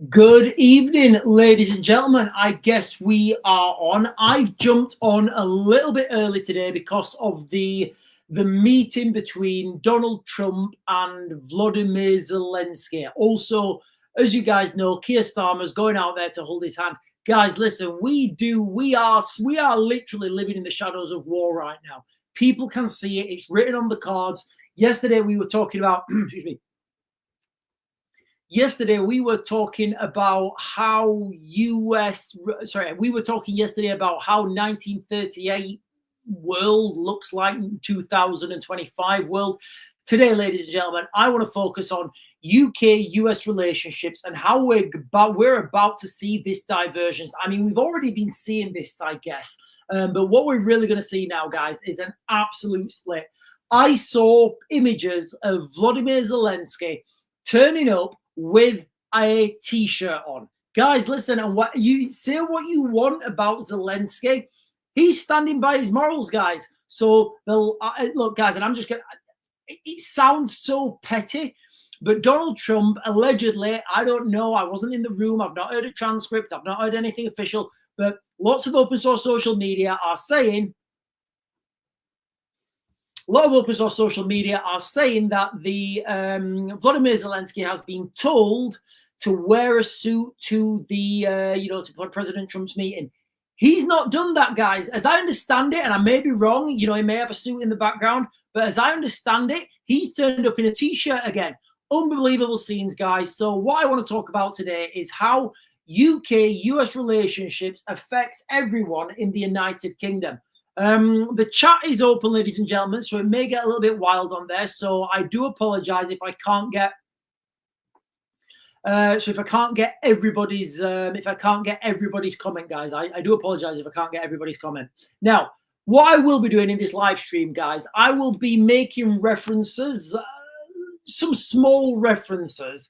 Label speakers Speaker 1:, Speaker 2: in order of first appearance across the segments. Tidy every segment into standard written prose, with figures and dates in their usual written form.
Speaker 1: Good evening, ladies and gentlemen. I guess we are on. I've jumped on a little bit early today because of the meeting between Donald Trump and Vladimir Zelensky. Also, as you guys know, Keir Starmer's going out there to hold his hand. Guys, listen, we are literally living in the shadows of war right now. People can see it. It's written on the cards. Yesterday we were talking about, excuse me. Yesterday, we were talking about how we were talking yesterday about how 1938 world looks like 2025 world. Today, ladies and gentlemen, I want to focus on UK-US relationships and how we're about to see this divergence. I mean, we've already been seeing this, I guess, but what we're really going to see now, guys, is an absolute split. I saw images of Vladimir Zelensky turning up with a t-shirt on. Guys, listen, and what you say what you want about Zelensky, he's standing by his morals, guys. So look, guys, and I'm just gonna, it sounds so petty, but Donald Trump allegedly, I don't know, I wasn't in the room, I've not heard a transcript, I've not heard anything official, but lots of open source social media are saying that the Vladimir Zelensky has been told to wear a suit to the to President Trump's meeting. He's not done that, guys. As I understand it, and I may be wrong, he may have a suit in the background, but as I understand it, he's turned up in a t-shirt again. Unbelievable scenes, guys. So what I want to talk about today is how UK-US relationships affect everyone in the United Kingdom. The chat is open, ladies and gentlemen, so it may get a little bit wild on there. So I do apologize if I can't get everybody's comment, guys. I do apologize if I can't get everybody's comment. Now, what I will be doing in this live stream, guys, I will be making references, some small references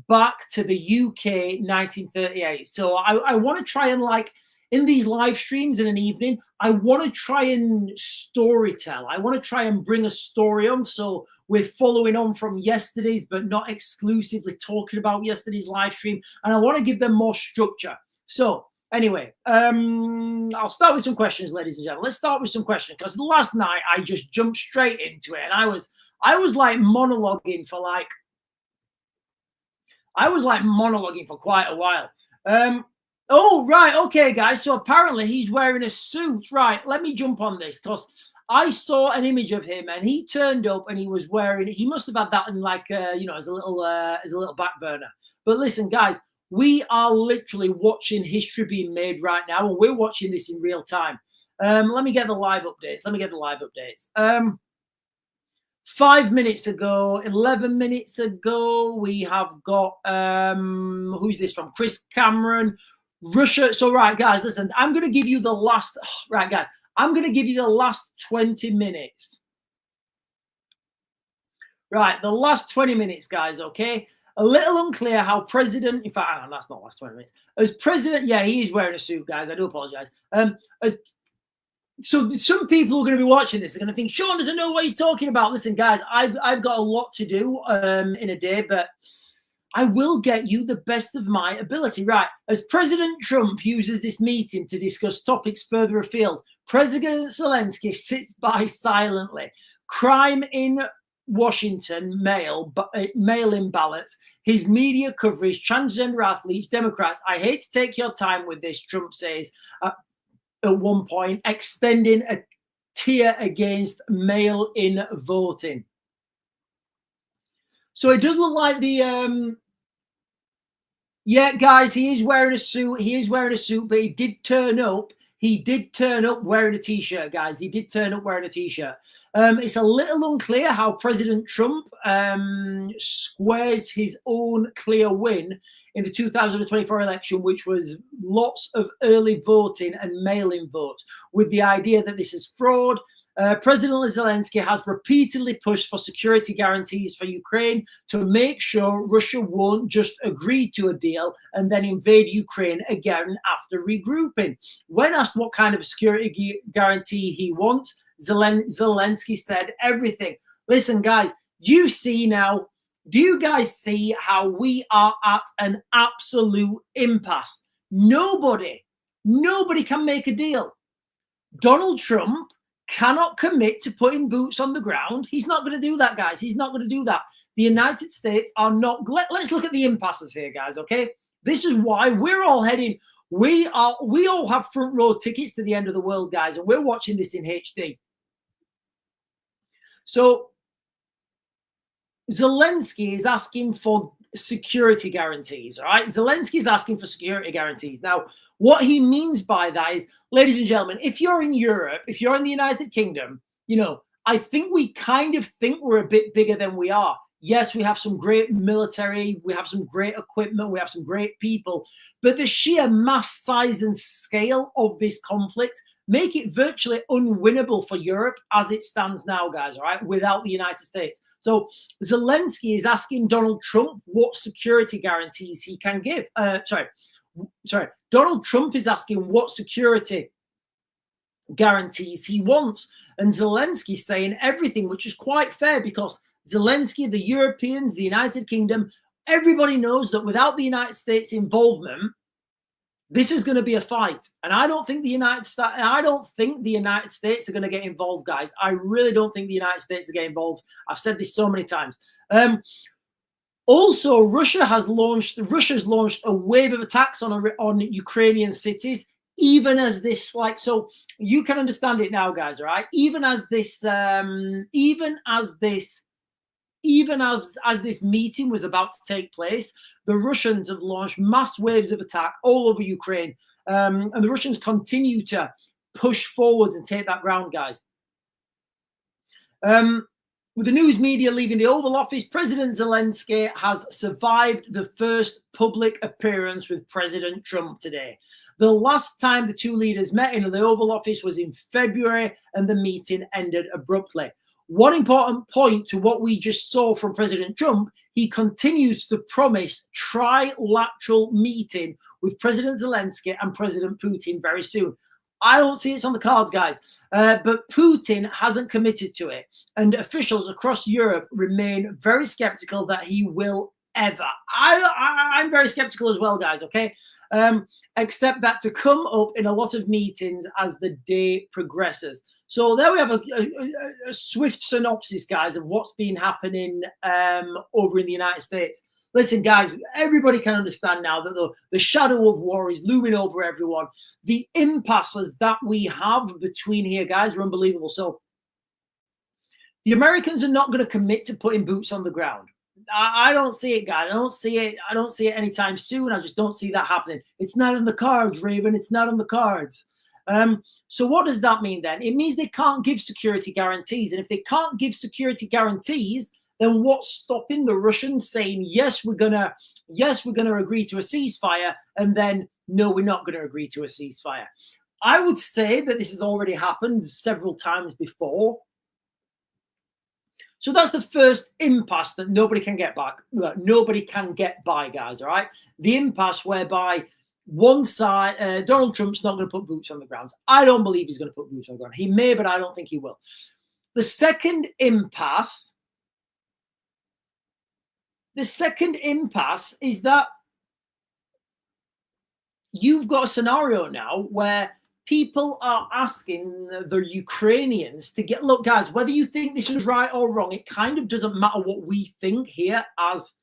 Speaker 1: back to the UK 1938. So I want to try and, like, in these live streams in an evening, I want to try and storytell. I want to try and bring a story on. So we're following on from yesterday's, but not exclusively talking about yesterday's live stream. And I want to give them more structure. So anyway, I'll start with some questions, ladies and gentlemen. Let's start with some questions, because last night I just jumped straight into it. And I was like monologuing for quite a while. Oh, right. Okay, guys. So apparently he's wearing a suit. Right. Let me jump on this, because I saw an image of him and he turned up and he must have had that in, like, as a little back burner. But listen, guys, we are literally watching history being made right now, and we're watching this in real time. Let me get the live updates. 5 minutes ago, 11 minutes ago, we have got, who's this from? Chris Cameron. Russia. So, right, guys, listen, I'm going to give you the last, I'm going to give you the last 20 minutes. Right, the last 20 minutes, guys, okay? A little unclear how President, in fact, that's not last 20 minutes. As President, yeah, he is wearing a suit, guys. I do apologize. So some people are going to be watching this are going to think, Sean doesn't know what he's talking about. Listen, guys, I've got a lot to do in a day, but I will get you the best of my ability. Right. As President Trump uses this meeting to discuss topics further afield, President Zelensky sits by silently. Crime in Washington, mail-in ballots, his media coverage, transgender athletes, Democrats. I hate to take your time with this, Trump says at one point, extending a tier against mail-in voting. So it does look like the, yeah, guys, he is wearing a suit. He is wearing a suit, but he did turn up. He did turn up wearing a t-shirt, guys. He did turn up wearing a t-shirt. It's a little unclear how President Trump squares his own clear win in the 2024 election, which was lots of early voting and mail-in votes, with the idea that this is fraud. President Zelensky has repeatedly pushed for security guarantees for Ukraine to make sure Russia won't just agree to a deal and then invade Ukraine again after regrouping. When asked what kind of security guarantee he wants, Zelensky said everything. Listen, guys, do you see now Do you guys see how we are at an absolute impasse? Nobody can make a deal. Donald Trump cannot commit to putting boots on the ground. He's not going to do that, guys. He's not going to do that. The United States are not. Let's look at the impasses here, guys, okay? This is why we're all heading. We all have front row tickets to the end of the world, guys, and we're watching this in HD. So Zelensky is asking for security guarantees, all right? Zelensky is asking for security guarantees. Now, what he means by that is, ladies and gentlemen, if you're in Europe, if you're in the United Kingdom, you know, I think we kind of think we're a bit bigger than we are. Yes, we have some great military, we have some great equipment, we have some great people, but the sheer mass size and scale of this conflict make it virtually unwinnable for Europe as it stands now, guys, all right, without the United States. So Zelensky is asking Donald Trump what security guarantees he can give. Donald Trump is asking what security guarantees he wants. And Zelensky's saying everything, which is quite fair because Zelensky, the Europeans, the United Kingdom, everybody knows that without the United States involvement, this is going to be a fight. And I don't think the United States are going to get involved, guys. I really don't think the United States are getting involved. I've said this so many times. Also, Russia's launched a wave of attacks on Ukrainian cities, even as this, like, so you can understand it now, guys, all right? Even as this meeting was about to take place, the Russians have launched mass waves of attack all over Ukraine. And the Russians continue to push forwards and take that ground, guys. With the news media leaving the Oval Office, President Zelensky has survived the first public appearance with President Trump today. The last time the two leaders met in the Oval Office was in February, and the meeting ended abruptly. One important point to what we just saw from President Trump, he continues to promise trilateral meeting with President Zelensky and President Putin very soon. I don't see it's on the cards, guys, but Putin hasn't committed to it. And officials across Europe remain very skeptical that he will ever. I'm very skeptical as well, guys, okay? Except that to come up in a lot of meetings as the day progresses. So there we have a swift synopsis, guys, of what's been happening over in the United States. Listen, guys, everybody can understand now that the shadow of war is looming over everyone. The impasses that we have between here, guys, are unbelievable. So the Americans are not going to commit to putting boots on the ground. I don't see it, guys. I don't see it anytime soon. I just don't see that happening. It's not on the cards, Raven. It's not on the cards. So what does that mean then? It means they can't give security guarantees. And if they can't give security guarantees, then what's stopping the Russians saying, yes, we're gonna agree to a ceasefire, and then no, we're not going to agree to a ceasefire? I would say that this has already happened several times before. So that's the first impasse that nobody can get back. Nobody can get by, guys, all right? The impasse whereby one side, Donald Trump's not going to put boots on the ground. I don't believe he's going to put boots on the ground. He may, but I don't think he will. The second impasse is that you've got a scenario now where people are asking the Ukrainians to get, look, guys, whether you think this is right or wrong, it kind of doesn't matter what we think here as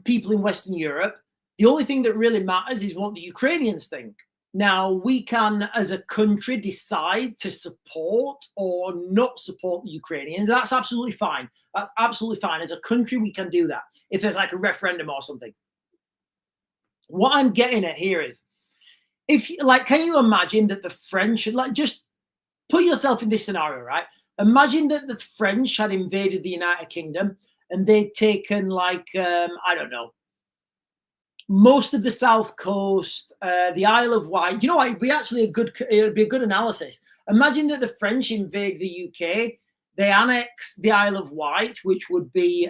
Speaker 1: people in Western Europe. The only thing that really matters is what the Ukrainians think. Now, we can, as a country, decide to support or not support the Ukrainians. That's absolutely fine. That's absolutely fine. As a country, we can do that if there's like a referendum or something. What I'm getting at here is, can you imagine that the French, just put yourself in this scenario, right? Imagine that the French had invaded the United Kingdom and they'd taken I don't know, most of the South Coast, the Isle of Wight. You know what? It'd be a good analysis. Imagine that the French invade the UK, they annex the Isle of Wight, which would be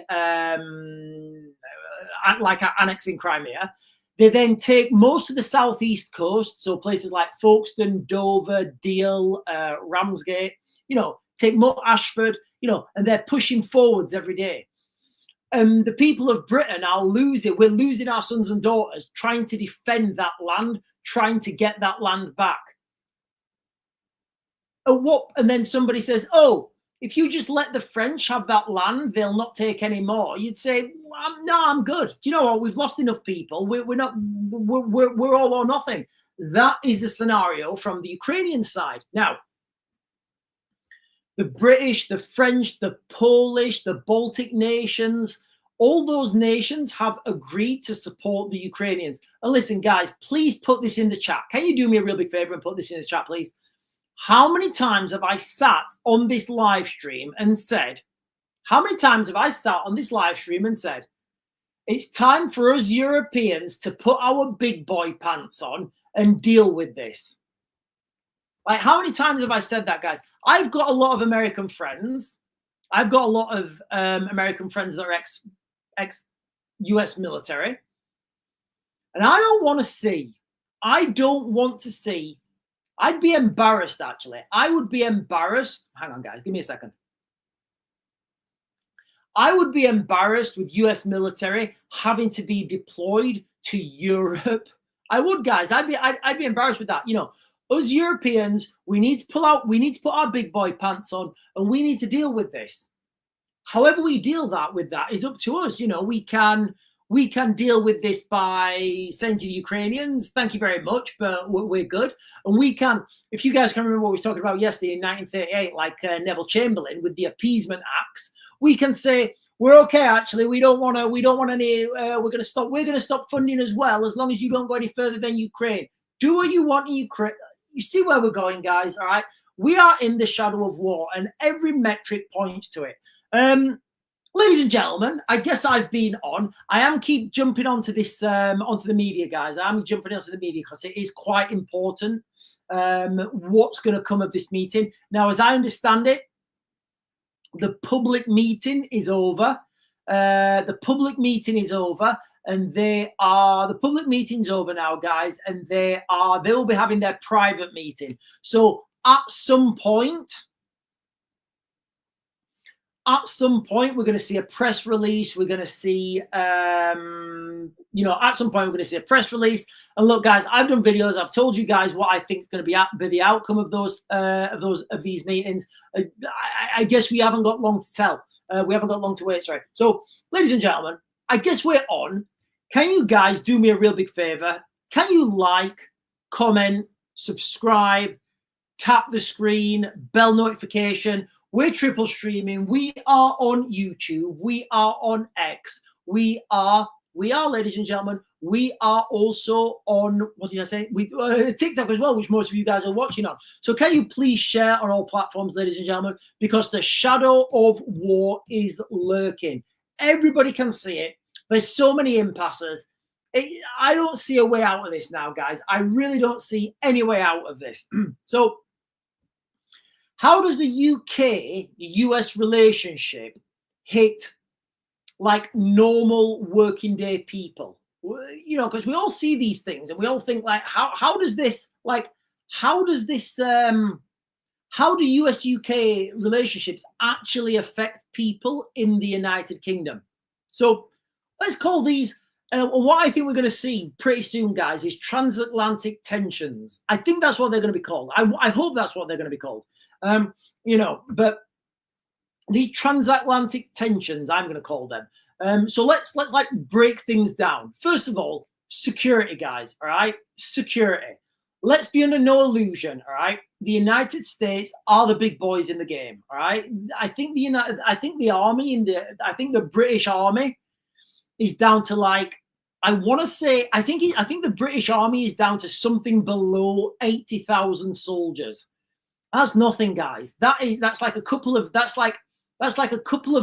Speaker 1: like annexing Crimea. They then take most of the southeast coast, so places like Folkestone, Dover, Deal, Ramsgate, take more Ashford, and they're pushing forwards every day. the people of Britain are losing. We're losing our sons and daughters trying to defend that land, trying to get that land back. And then somebody says, oh, if you just let the French have that land, they'll not take any more. You'd say, no, I'm good. Do you know what? We've lost enough people. We're all or nothing. That is the scenario from the Ukrainian side. Now, the British, the French, the Polish, the Baltic nations, all those nations have agreed to support the Ukrainians. And listen, guys, please put this in the chat. Can you do me a real big favor and put this in the chat, please? How many times have I sat on this live stream and said, it's time for us Europeans to put our big boy pants on and deal with this? Like, how many times have I said that, guys? I've got a lot of American friends. I've got a lot of American friends that are ex-US military. And I don't want to see, I'd be embarrassed, actually. I would be embarrassed. Hang on, guys. Give me a second. I would be embarrassed with US military having to be deployed to Europe. I would, guys. I'd be embarrassed with that. You know, us Europeans, we need to put our big boy pants on, and we need to deal with this. However we deal with that is up to us. You know, we can deal with this by saying to the Ukrainians, thank you very much, but we're good. And we can, if you guys can remember what we was talking about yesterday in 1938, like Neville Chamberlain with the appeasement acts, we can say, we're okay, actually. We don't want any, we're going to stop funding as well, as long as you don't go any further than Ukraine. Do what you want in Ukraine. You see where we're going, guys, all right? We are in the shadow of war, and every metric points to it. Ladies and gentlemen, I guess I've been on. I am keep jumping onto this, onto the media, guys. I'm jumping onto the media because it is quite important what's going to come of this meeting. Now, as I understand it, the public meeting is over. The public meeting is over, and the public meeting's over now, guys, and they'll be having their private meeting. So at some point, we're going to see a press release. We're going to see, at some point, we're going to see a press release. And look, guys, I've done videos. I've told you guys what I think is going to be the outcome of these meetings. I guess we haven't got long to tell. We haven't got long to wait. Sorry. So, ladies and gentlemen, I guess we're on. Can you guys do me a real big favor? Can you like, comment, subscribe, tap the screen, bell notification? We're triple streaming. We are on YouTube. We are on X. We are, ladies and gentlemen, we are also on, what did I say? TikTok as well, which most of you guys are watching on. So can you please share on all platforms, ladies and gentlemen, because the shadow of war is lurking. Everybody can see it. There's so many impasses. I don't see a way out of this now, guys. I really don't see any way out of this. So, how does the UK-US relationship hit like normal working day people? You know, because we all see these things and we all think like, how do US-UK relationships actually affect people in the United Kingdom? So let's call these, what I think we're going to see pretty soon, guys, is transatlantic tensions. I think that's what they're going to be called. I hope that's what they're going to be called. But the transatlantic tensions, I'm going to call them. So let's like break things down. First of all, security, guys. All right, security. Let's be under no illusion. All right, the United States are the big boys in the game. All right, I think the British Army is down to like, I think the British Army is down to something below 80,000 soldiers. That's nothing, guys. That's like a couple of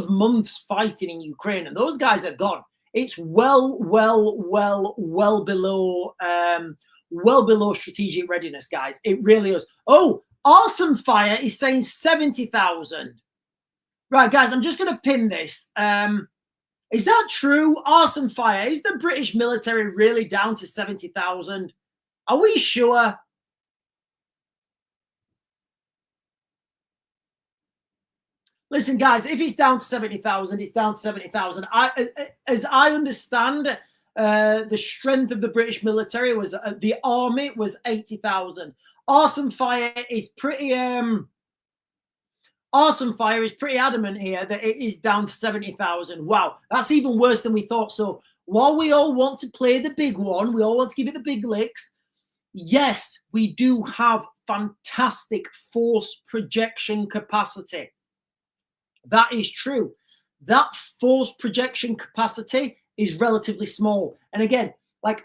Speaker 1: months fighting in Ukraine, and those guys are gone. It's well below strategic readiness, guys. It really is. Oh, Awesome Fire is saying 70,000. Right, guys, I'm just going to pin this. Is that true? Awesome Fire. Is the British military really down to 70,000? Are we sure? Listen, guys, if it's down to 70,000, it's down to 70,000. As I understand, the strength of the British military was the army was 80,000. Arson Fire is pretty adamant here that it is down to 70,000. Wow, that's even worse than we thought. So while we all want to play the big one, we all want to give it the big licks. Yes, we do have fantastic force projection capacity. That is true. That force projection capacity is relatively small. And again, like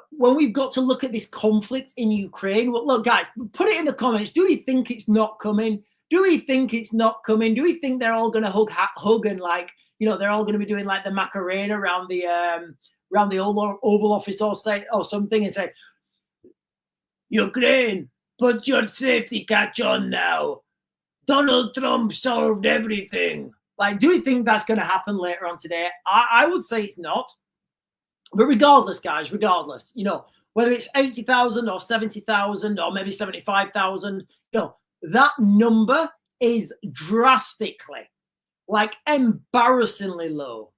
Speaker 1: when we've got to look at this conflict in Ukraine, well, look, guys, put it in the comments. Do we think it's not coming? Do we think it's not coming? Do we think they're all going to hug and like, you know, they're all going to be doing like the Macarena around the Oval Office or something and say, Ukraine, put your safety catch on now. Donald Trump solved everything. Like, do we think that's going to happen later on today? I would say it's not. But regardless, guys, you know, whether it's 80,000 or 70,000 or maybe 75,000, you know, that number is drastically, like embarrassingly low.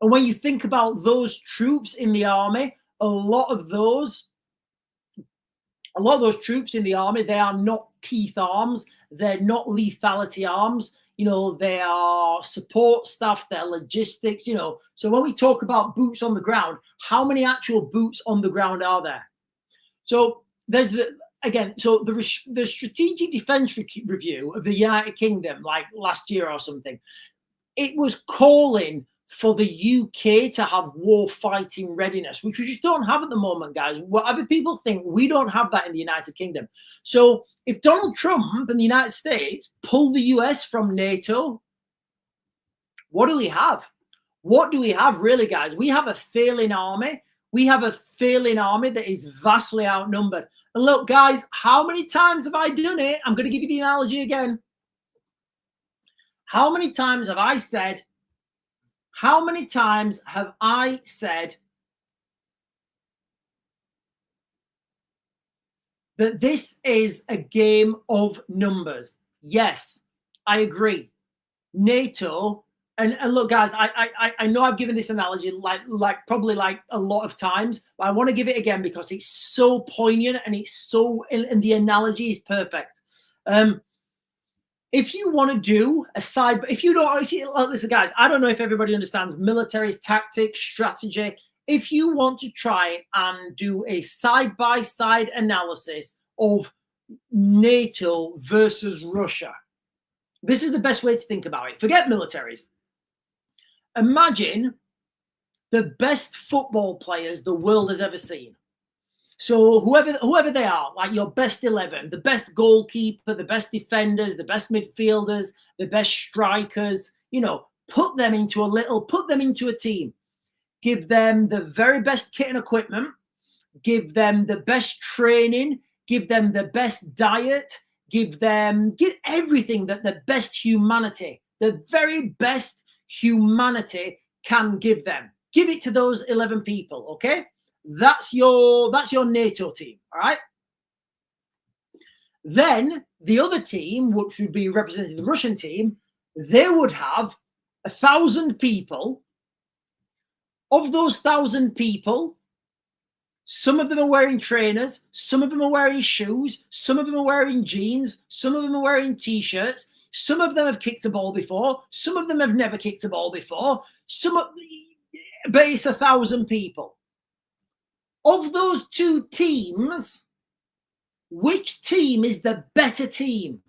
Speaker 1: And when you think about those troops in the army, a lot of those troops in the army, they are not teeth arms. They're not lethality arms. You know, they are support staff, they're logistics, you know. So when we talk about boots on the ground, how many actual boots on the ground are there? So there's the Strategic Defence Review of the United Kingdom, like last year or something, it was calling for the UK to have war fighting readiness, which we just don't have at the moment, guys. Whatever people think, we don't have that in the United Kingdom. So if Donald Trump and the United States pull the US from NATO, what do we have? What do we have really, guys? We have a failing army. We have a failing army that is vastly outnumbered. And look, guys, how many times have I done it? I'm going to give you the analogy again. How many times have I said that this is a game of numbers? Yes, I agree. NATO, and look, guys, I know I've given this analogy probably a lot of times, but I want to give it again because it's so poignant and it's so, and the analogy is perfect. If you want to do a side, listen, guys, I don't know if everybody understands military tactics, strategy. If you want to try and do a side-by-side analysis of NATO versus Russia, this is the best way to think about it. Forget militaries. Imagine the best football players the world has ever seen. So whoever they are, like your best 11, the best goalkeeper, the best defenders, the best midfielders, the best strikers, you know, put them into a team. Give them the very best kit and equipment. Give them the best training. Give them the best diet. Give everything that the best humanity, the very best humanity can give them. Give it to those 11 people, okay? That's your NATO team, all right? Then the other team, which would be representing the Russian team, they would have 1,000 people. Of those 1,000 people, some of them are wearing trainers, some of them are wearing shoes, some of them are wearing jeans, some of them are wearing t-shirts, some of them have kicked a ball before, some of them have never kicked a ball before, but it's 1,000 people. Of those two teams, which team is the better team?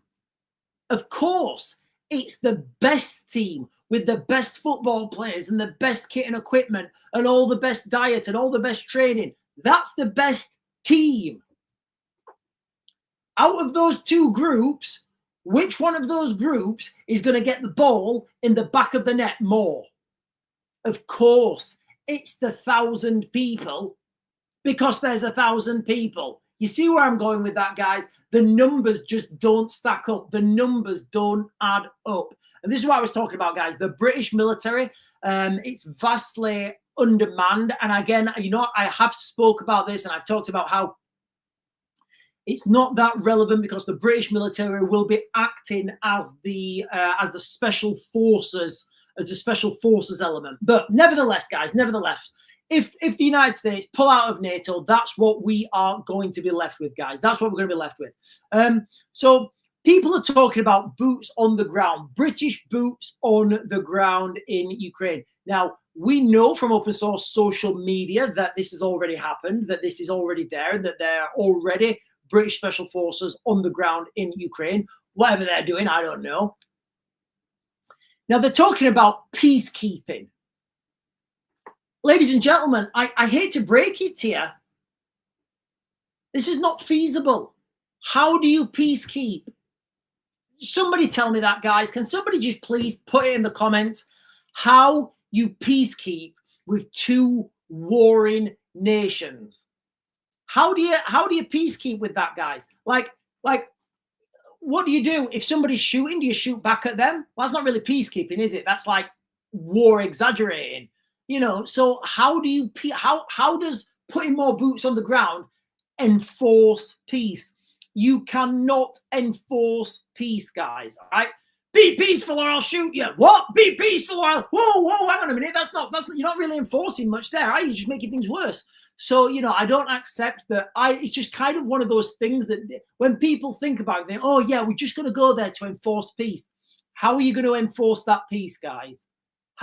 Speaker 1: Of course, it's the best team with the best football players and the best kit and equipment and all the best diet and all the best training. That's the best team. Out of those two groups, which one of those groups is going to get the ball in the back of the net more? Of course, it's the 1,000 people, because there's 1,000 people. You see where I'm going with that, guys? The numbers just don't stack up. The numbers don't add up. And this is what I was talking about, guys. The British military, it's vastly undermanned. And again, you know, I have spoke about this and I've talked about how It's not that relevant because the British military will be acting as the special forces, as the special forces element. But nevertheless, guys, nevertheless, if the United States pull out of NATO, that's what we are going to be left with, guys. That's what we're going to be left with. So people are talking about boots on the ground, British boots on the ground in Ukraine. Now, we know from open source social media that this has already happened, that this is already there, that they're already British special forces on the ground in Ukraine. Whatever they're doing, I don't know. Now, they're talking about peacekeeping. Ladies and gentlemen, I hate to break it to you. This is not feasible. How do you peacekeep? Somebody tell me that, guys. Can somebody just please put it in the comments how you peacekeep with two warring nations? How do you peacekeep with that, guys? Like, what do you do if somebody's shooting? Do you shoot back at them? Well, that's not really peacekeeping, is it? That's like war exaggerating, you know. So how does putting more boots on the ground enforce peace? You cannot enforce peace, guys. All right. Be peaceful or I'll shoot you. What? Be peaceful or whoa, hang on a minute. That's not you're not really enforcing much there, are you? You're just making things worse. So, you know, I don't accept that. It's just kind of one of those things that when people think about it, they, oh yeah, we're just going to go there to enforce peace. How are you going to enforce that peace, guys?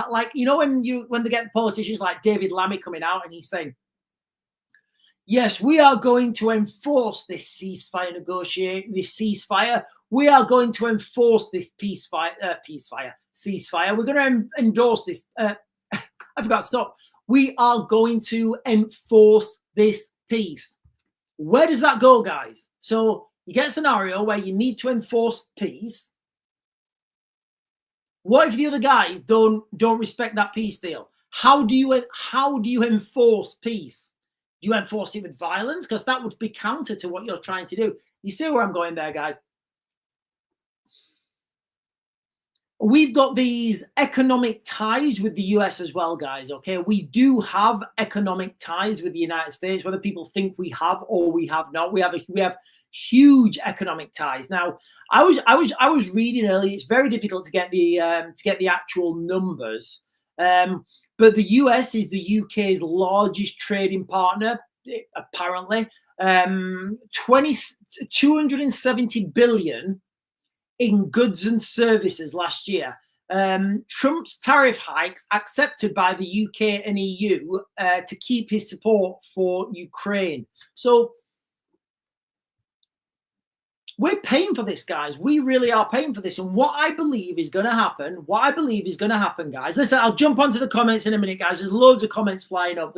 Speaker 1: Like, you know, when they get politicians like David Lammy coming out and he's saying, yes, we are going to enforce this ceasefire We are going to enforce this ceasefire. We're going to endorse this. I forgot to stop. We are going to enforce this peace. Where does that go, guys? So you get a scenario where you need to enforce peace. What if the other guys don't respect that peace deal? How do you enforce peace? Do you enforce it with violence? Because that would be counter to what you're trying to do. You see where I'm going there, guys? We've got these economic ties with the US as well, guys, okay? We do have economic ties with the United States, whether people think we have or we have not. We have huge economic ties. Now, I was reading earlier, it's very difficult to get the actual numbers. But the US is the UK's largest trading partner, apparently. 270 billion in goods and services last year. Trump's tariff hikes accepted by the UK and EU to keep his support for Ukraine. So we're paying for this, guys. We really are paying for this. And what I believe is going to happen, guys. Listen, I'll jump onto the comments in a minute, guys. There's loads of comments flying up.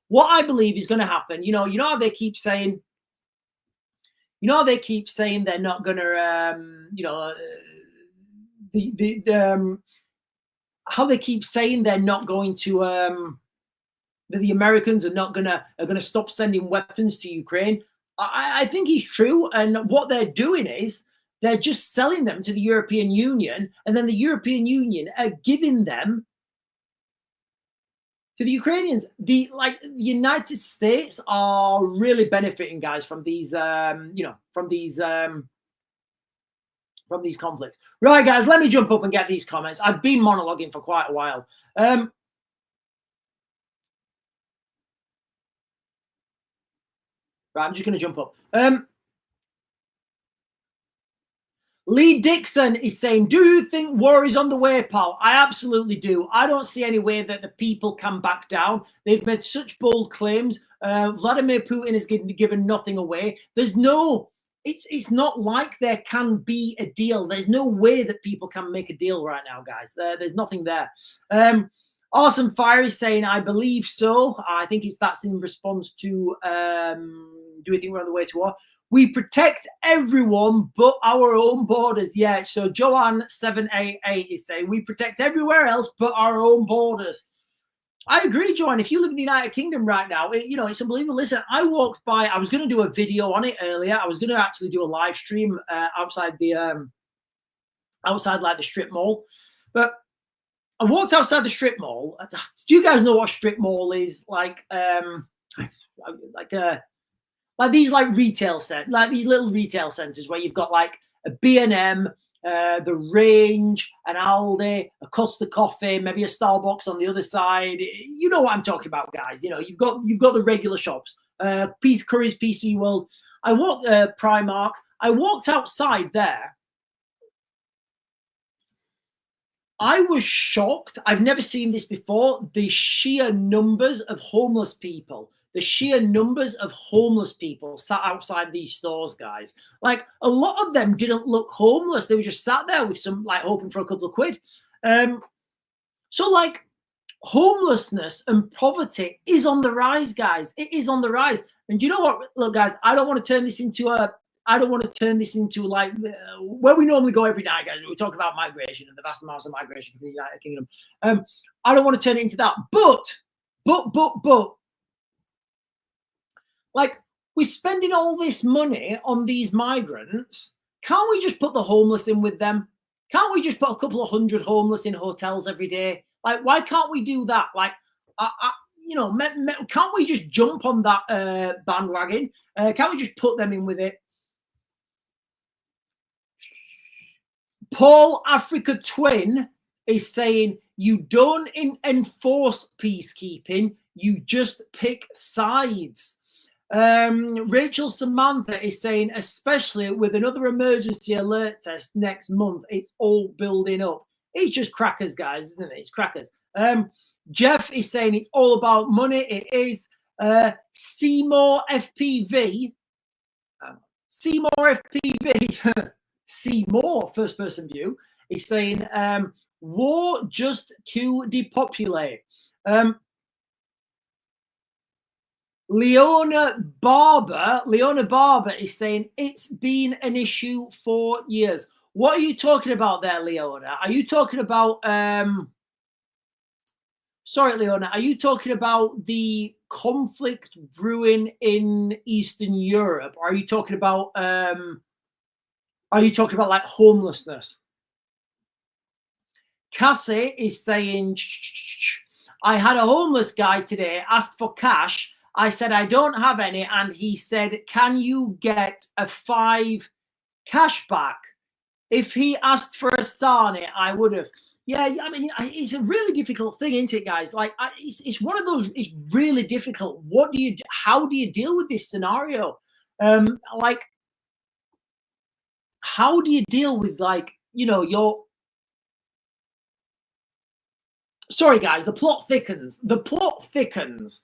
Speaker 1: What I believe is going to happen, you know how they keep saying, they're not going to, how they keep saying they're not going to, that the Americans are going to stop sending weapons to Ukraine. I think it's true. And what they're doing is they're just selling them to the European Union, and then the European Union are giving them to the Ukrainians. The United States are really benefiting, guys, from these, from these conflicts. Right, guys, let me jump up and get these comments. I've been monologuing for quite a while. Right, I'm just going to jump up. Lee Dixon is saying, do you think war is on the way, pal? I absolutely do. I don't see any way that the people can back down. They've made such bold claims. Vladimir Putin has given nothing away. There's no, it's not like there can be a deal. There's no way that people can make a deal right now, guys. There's nothing there. Awesome Fire is saying, I believe so. I think that's in response to, do we think we're on the way to war? We protect everyone but our own borders. Yeah, so Joanne788 is saying, we protect everywhere else but our own borders. I agree, Joanne. If you live in the United Kingdom right now, it's unbelievable. Listen, I walked by, I was going to do a video on it earlier. I was going to actually do a live stream outside the strip mall. But I walked outside the strip mall. Do you guys know what a strip mall is? Like like these like retail set, like these little retail centers where you've got like a B&M, the Range, an Aldi, a Costa Coffee, maybe a Starbucks on the other side. You know what I'm talking about, guys. You know, you've got the regular shops. Peace Curry's, PC World. I walked Primark. I walked outside there. I was shocked. I've never seen this before. The sheer numbers of homeless people. The sheer numbers of homeless people sat outside these stores, guys. Like, a lot of them didn't look homeless. They were just sat there with some, like, hoping for a couple of quid. So, like, homelessness and poverty is on the rise, guys. It is on the rise. And you know what? Look, guys, I don't want to turn this into like where we normally go every night, guys. We talk about migration and the vast amounts of migration from the United Kingdom. I don't want to turn it into that. But, like, we're spending all this money on these migrants. Can't we just put the homeless in with them? Can't we just put a couple of hundred homeless in hotels every day? Like, why can't we do that? Like, you know, can't we just jump on that bandwagon? Can't we just put them in with it? Paul Africa Twin is saying you don't enforce peacekeeping, you just pick sides. Rachel Samantha is saying, especially with another emergency alert test next month, it's all building up. It's just crackers, guys, isn't it? It's crackers. Jeff is saying it's all about money. It is. Seymour FPV. Seymour FPV. Seymour, first person view, is saying war just to depopulate. Leona Barber is saying it's been an issue for years. What are you talking about there, Leona? Are you talking about sorry, Leona, are you talking about the conflict brewing in Eastern Europe? Or are you talking about like homelessness? Cassie is saying, I had a homeless guy today ask for cash. I said, I don't have any. And he said, can you get a 5 cash back? If he asked for a sarnie, I would have. Yeah, I mean, it's a really difficult thing, isn't it, guys? Like, it's one of those, it's really difficult. How do you deal with this scenario? Like, how do you deal with, like, you know, sorry, guys, the plot thickens. The plot thickens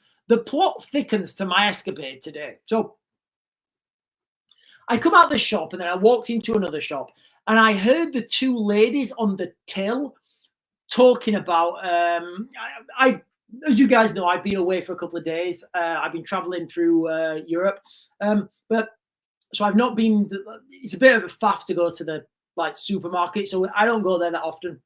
Speaker 1: to my escapade today. So I come out the shop and then I walked into another shop and I heard the two ladies on the till talking about, as you guys know, I've been away for a couple of days. I've been traveling through Europe. So I've not been, it's a bit of a faff to go to the like supermarket. So I don't go there that often.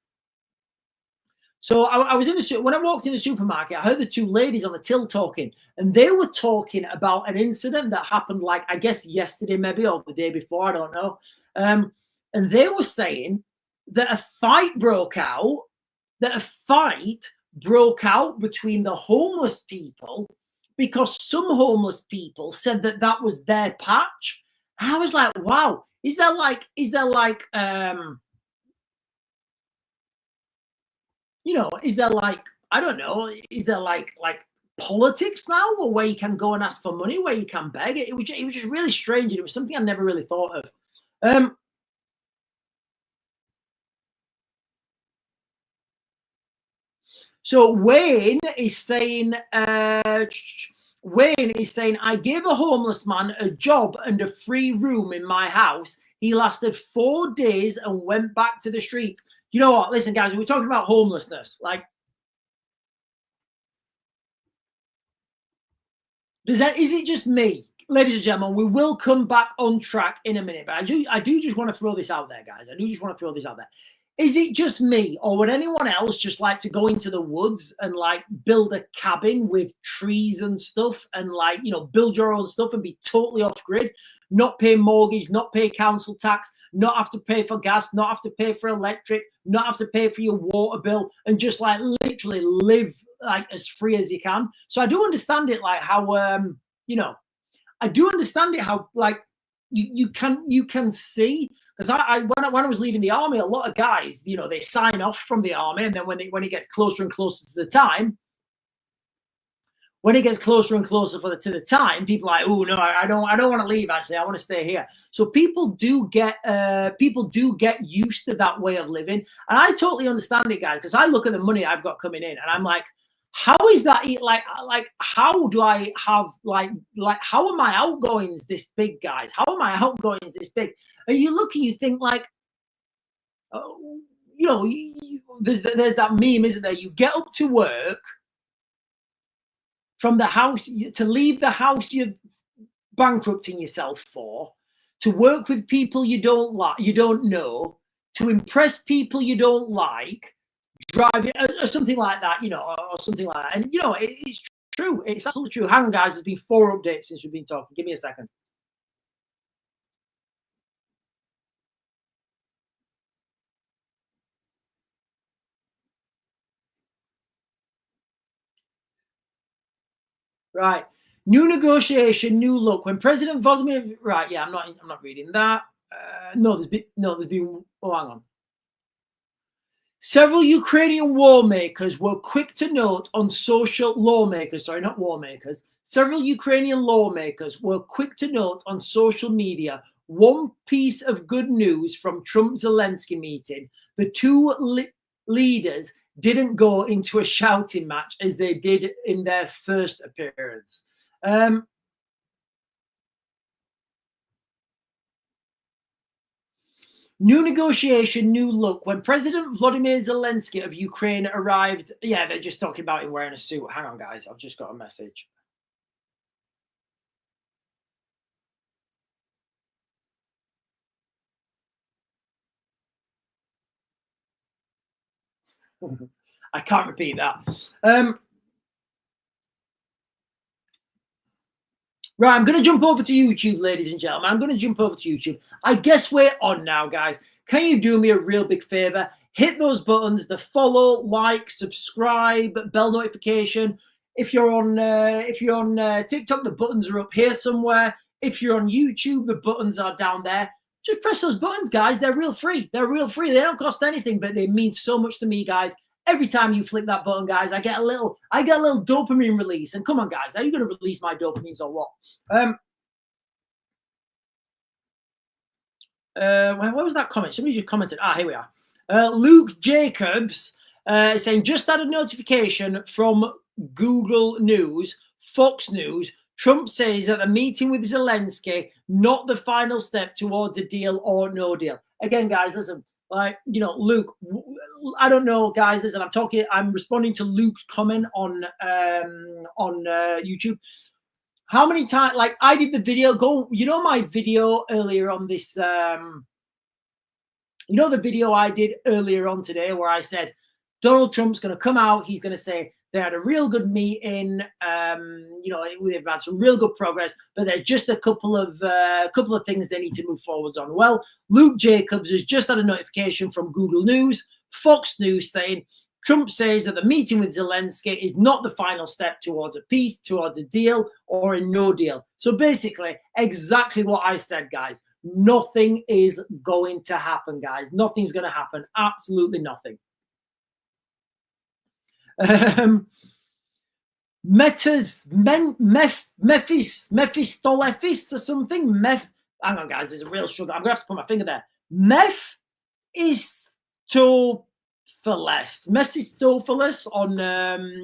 Speaker 1: So I was in the, when I walked in the supermarket, I heard the two ladies on the till talking, and they were talking about an incident that happened, like, I guess yesterday maybe, or the day before, I don't know. And they were saying that a fight broke out between the homeless people because some homeless people said that that was their patch. And I was like, wow, is there like, you know, is there like, I don't know, is there like politics now, or where you can go and ask for money, where you can beg? It was just really strange, and it was something I never really thought of. So Wayne is saying, I gave a homeless man a job and a free room in my house. He lasted 4 days and went back to the streets. You know what? Listen, guys, we're talking about homelessness. Like, is it just me? Ladies and gentlemen, we will come back on track in a minute, but I do just want to throw this out there, guys. I do just want to throw this out there. Is it just me, or would anyone else just like to go into the woods and like build a cabin with trees and stuff and like, you know, build your own stuff and be totally off grid, not pay mortgage, not pay council tax, not have to pay for gas, not have to pay for electric, not have to pay for your water bill, and just like literally live like as free as you can? So I do understand it, like how, you know, I do understand it how like you can see, because when I was leaving the army, a lot of guys, you know, they sign off from the army, and then when it gets closer and closer to the time, when it gets closer and closer to the time, people are like, oh no, I don't want to leave. Actually, I want to stay here. So people do get used to that way of living, and I totally understand it, guys. Because I look at the money I've got coming in, and I'm like, how is that? Like how do I have like how are my outgoings this big, guys? How are my outgoings this big? And you look and you think like, oh, you know, there's that meme, isn't there? You get up to work from the house, to leave the house you're bankrupting yourself for, to work with people you don't like, you don't know, to impress people you don't like, driving or something like that, you know, or something like that. And you know, it's true. It's absolutely true. Hang on, guys. There's been 4 updates since we've been talking. Give me a second. Right. New negotiation, new look. When President Vladimir, right? Yeah, I'm not reading that. No, there's been. Oh, hang on. Several Ukrainian lawmakers were quick to note on social lawmakers. Sorry, not war makers. Several Ukrainian lawmakers were quick to note on social media one piece of good news from Trump-Zelensky meeting. The two leaders didn't go into a shouting match as they did in their first appearance. New negotiation, new look. When President Vladimir Zelensky of Ukraine arrived, yeah, they're just talking about him wearing a suit. Hang on, guys, I've just got a message. I can't repeat that. Right, I'm going to jump over to YouTube, ladies and gentlemen. I'm going to jump over to YouTube. I guess we're on now, guys. Can you do me a real big favor? Hit those buttons, the follow, like, subscribe, bell notification. If you're on TikTok, the buttons are up here somewhere. If you're on YouTube, the buttons are down there. Just press those buttons, guys. They're real free. They're real free. They don't cost anything, but they mean so much to me, guys. Every time you flick that button, guys, I get a little dopamine release. And come on, guys, are you going to release my dopamines or what? Where was that comment? Somebody just commented. Here we are. Luke Jacobs saying, just had a notification from Google News, Fox News. Trump says that the meeting with Zelensky, not the final step towards a deal or no deal. Again, guys, listen, like, you know, Luke, I don't know, guys, listen, I'm responding to Luke's comment on YouTube. How many times, like, I did the video, my video earlier on this, the video I did earlier on today where I said, Donald Trump's going to come out, he's going to say they had a real good meeting, they've had some real good progress, but there's just a couple of things they need to move forwards on. Well, Luke Jacobs has just had a notification from Google News, Fox News, saying Trump says that the meeting with Zelensky is not the final step towards a peace, towards a deal, or a no deal. So basically, exactly what I said, guys. Nothing is going to happen, guys. Nothing's going to happen. Absolutely nothing. Mephistopheles or something. Hang on, guys. There's a real struggle. I'm going to have to put my finger there. Mephistopheles on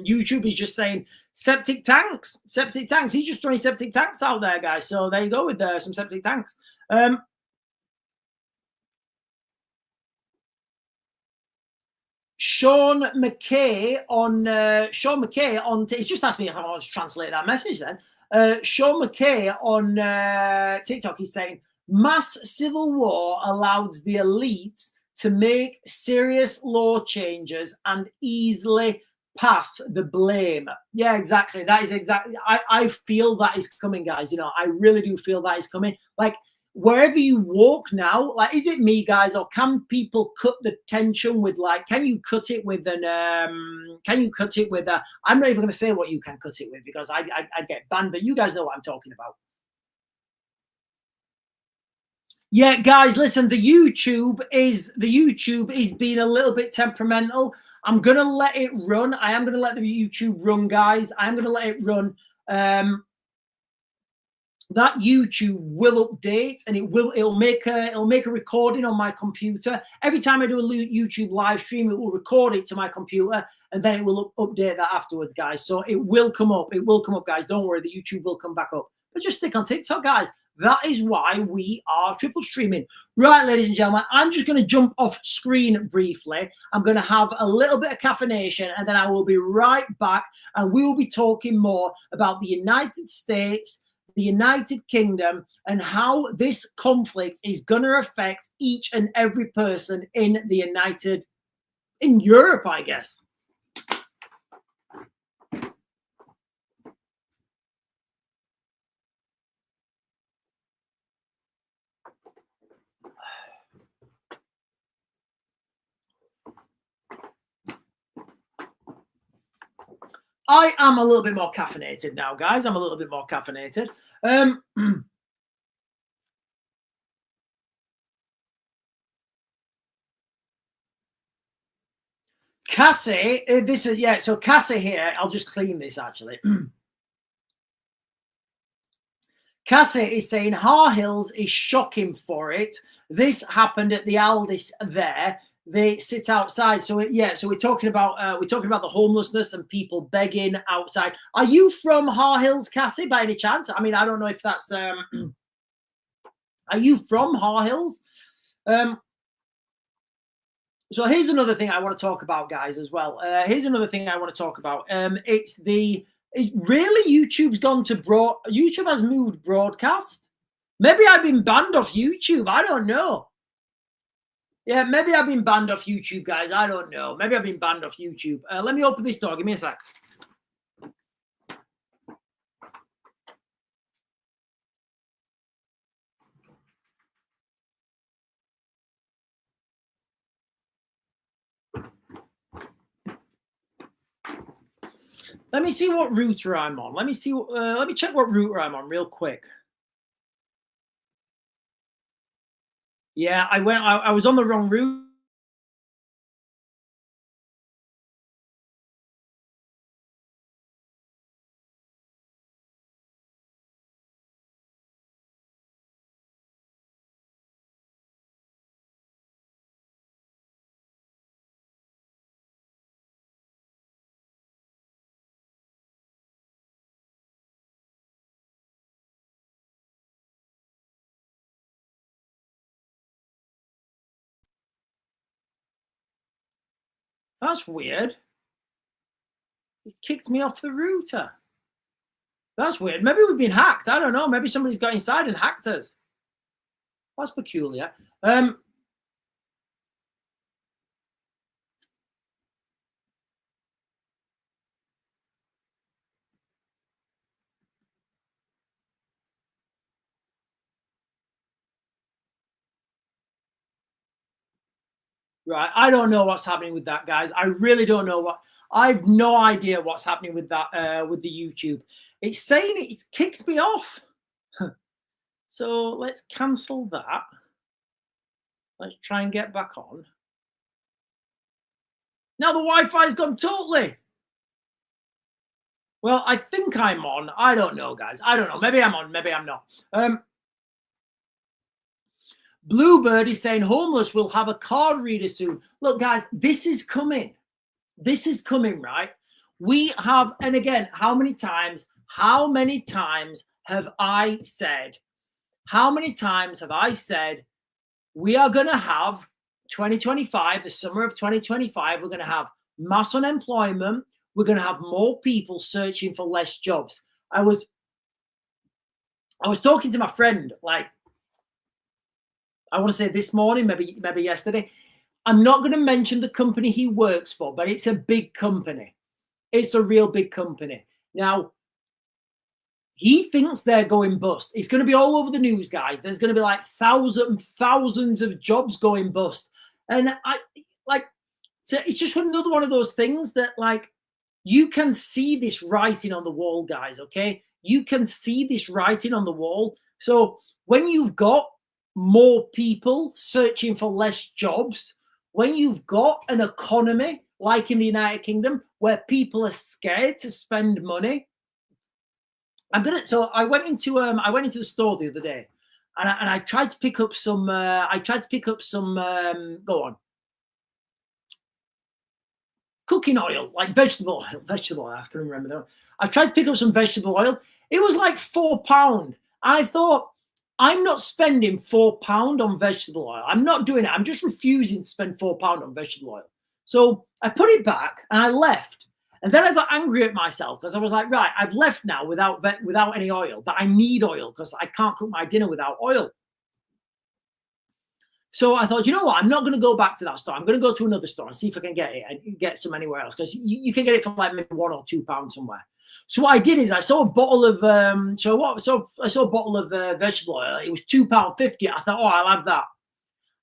Speaker 1: YouTube is just saying septic tanks. He's just throwing septic tanks out there, guys. So there you go with some septic tanks. Sean McKay on it's just asked me if I want to translate that message then. Sean McKay on TikTok is saying mass civil war allows the elites to make serious law changes and easily pass the blame. Yeah, exactly. That is exactly. I feel that is coming, guys. You know, I really do feel that is coming. Like, wherever you walk now, like, is it me, guys, or can people cut the tension with, like, can you cut it with I'm not even going to say what you can cut it with because I'd get banned, but you guys know what I'm talking about. Yeah, guys, listen, the YouTube is being a little bit temperamental. I'm gonna let it run. I am gonna let the YouTube run, guys. I'm gonna let it run. That YouTube will update, and it'll make a recording on my computer. Every time I do a YouTube live stream, it will record it to my computer, and then it will update that afterwards, guys. So it will come up. It will come up, guys. Don't worry, the YouTube will come back up. But just stick on TikTok, guys. That is why we are triple streaming. Right, ladies and gentlemen, I'm just going to jump off screen briefly. I'm going to have a little bit of caffeination, and then I will be right back, and we will be talking more about the United States, the United Kingdom, and how this conflict is going to affect each and every person in Europe, I guess. I am a little bit more caffeinated now, guys. I'm a little bit more caffeinated. Cassie, this is, yeah, so Cassie here, I'll just clean this actually. Cassie is saying Har Hills is shocking for it. This happened at the Aldis there. They sit outside. So so we're talking about the homelessness and people begging outside. Are you from Har Hills, Cassie, by any chance? I mean, I don't know if that's are you from Har Hills? So here's another thing I want to talk about, guys, as well. Here's another thing I want to talk about. Really, YouTube has moved broadcast. Maybe I've been banned off YouTube. I don't know. Yeah, maybe I've been banned off YouTube, guys. I don't know. Maybe I've been banned off YouTube. Let me open this door. Give me a sec. Let me see what router I'm on. Let me check what router I'm on real quick. Yeah, I was on the wrong route. That's weird. It kicked me off the router. That's weird. Maybe we've been hacked. I don't know. Maybe somebody's got inside and hacked us. That's peculiar. Right. I don't know what's happening with that, guys. I really don't know I've no idea what's happening with that, with the YouTube. It's saying it's kicked me off. So let's cancel that. Let's try and get back on. Now the Wi-Fi's gone totally. Well, I think I'm on. I don't know, guys. I don't know. Maybe I'm on. Maybe I'm not. Bluebird is saying homeless will have a card reader soon. Look, guys, this is coming. This is coming, right? We have, and again, how many times have I said, we are going to have 2025, the summer of 2025, we're going to have mass unemployment. We're going to have more people searching for less jobs. I was talking to my friend, like, I want to say this morning, maybe yesterday. I'm not going to mention the company he works for, but it's a big company. It's a real big company. Now, he thinks they're going bust. It's going to be all over the news, guys. There's going to be like thousands of jobs going bust. And so it's just another one of those things that, like, you can see this writing on the wall, guys, okay? You can see this writing on the wall. So when you've got more people searching for less jobs, when you've got an economy like in the United Kingdom where people are scared to spend money. So I went into the store the other day, and I tried to pick up some. Go on. Cooking oil, like vegetable oil. I have to remember that. I tried to pick up some vegetable oil. It was like £4. I thought, I'm not spending £4 on vegetable oil. I'm not doing it. I'm just refusing to spend £4 on vegetable oil. So I put it back and I left. And then I got angry at myself because I was like, right, I've left now without any oil, but I need oil because I can't cook my dinner without oil. So I thought, you know what? I'm not going to go back to that store. I'm going to go to another store and see if I can get it and get some anywhere else, because you can get it for like maybe £1 or £2 somewhere. So what I did is I saw a bottle of I saw a bottle of vegetable oil. It was £2.50. I thought, oh, I'll have that.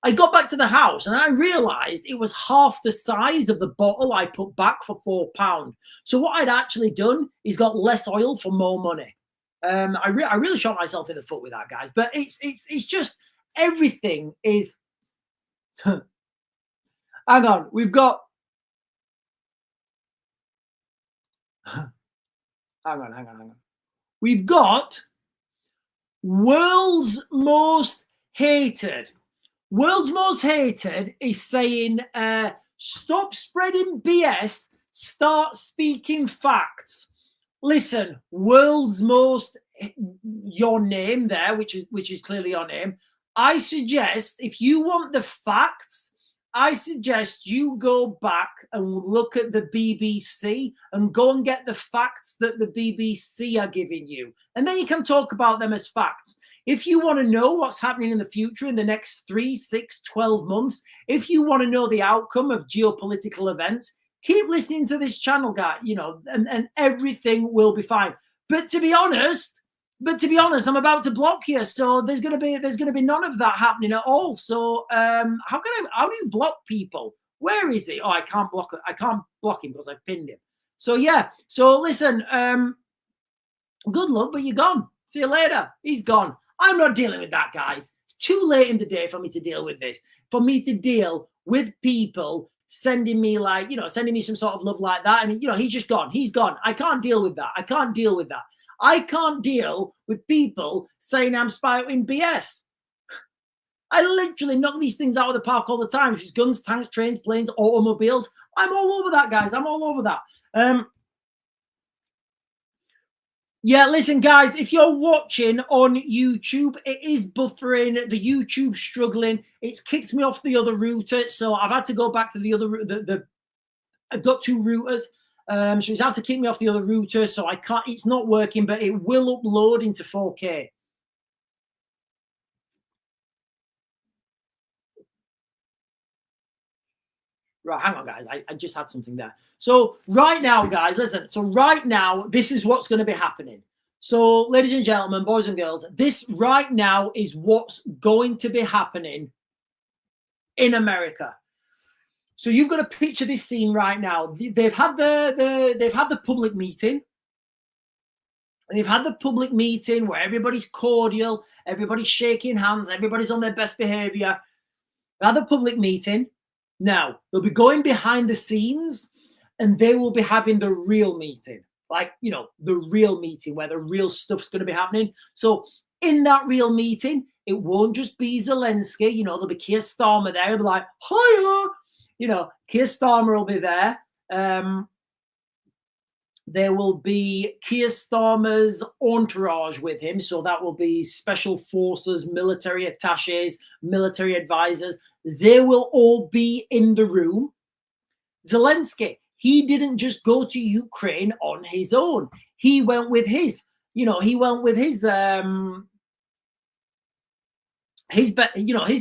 Speaker 1: I got back to the house and I realized it was half the size of the bottle I put back for £4. So what I'd actually done is got less oil for more money. I really shot myself in the foot with that, guys. But it's just everything is. Hang on, we've got. Hang on. We've got world's most hated. World's most hated is saying, stop spreading BS, start speaking facts. Listen, world's most, your name there, which is clearly your name. I suggest, if you want the facts, I suggest you go back and look at the BBC and go and get the facts that the BBC are giving you. And then you can talk about them as facts. If you want to know what's happening in the future in the next 3, 6, 12 months, if you want to know the outcome of geopolitical events, keep listening to this channel, guy, and everything will be fine. But to be honest, I'm about to block you, so there's gonna be none of that happening at all. So how do you block people? Where is he? Oh, I can't block him because I pinned him. So yeah. So listen, good luck, but you're gone. See you later. He's gone. I'm not dealing with that, guys. It's too late in the day for me to deal with this. For me to deal with people sending me some sort of love like that, and he's just gone. He's gone. I can't deal with that. I can't deal with people saying I'm spouting BS. I literally knock these things out of the park all the time. If it's guns, tanks, trains, planes, automobiles, I'm all over that, guys. I'm all over that. Yeah, listen, guys, if you're watching on YouTube, it is buffering. The YouTube's struggling. It's kicked me off the other router, so I've had to go back to the other router. I've got 2 routers, so it's had to kick me off the other router, so I can't. It's not working, but it will upload into 4K. Right, hang on, guys. I just had something there. So right now, guys, listen. So right now, this is what's going to be happening. So, ladies and gentlemen, boys and girls, this right now is what's going to be happening in America. So you've got to picture this scene right now. They've had the public meeting. They've had the public meeting where everybody's cordial, everybody's shaking hands, everybody's on their best behavior. They had the public meeting. Now, they'll be going behind the scenes and they will be having the real meeting. Like, the real meeting where the real stuff's going to be happening. So in that real meeting, it won't just be Zelensky. There'll be Keir Starmer there. He'll be like, hiya. Keir Starmer will be there. There will be Keir Starmer's entourage with him. So that will be special forces, military attaches, military advisors. They will all be in the room. Zelensky, he didn't just go to Ukraine on his own. He went with his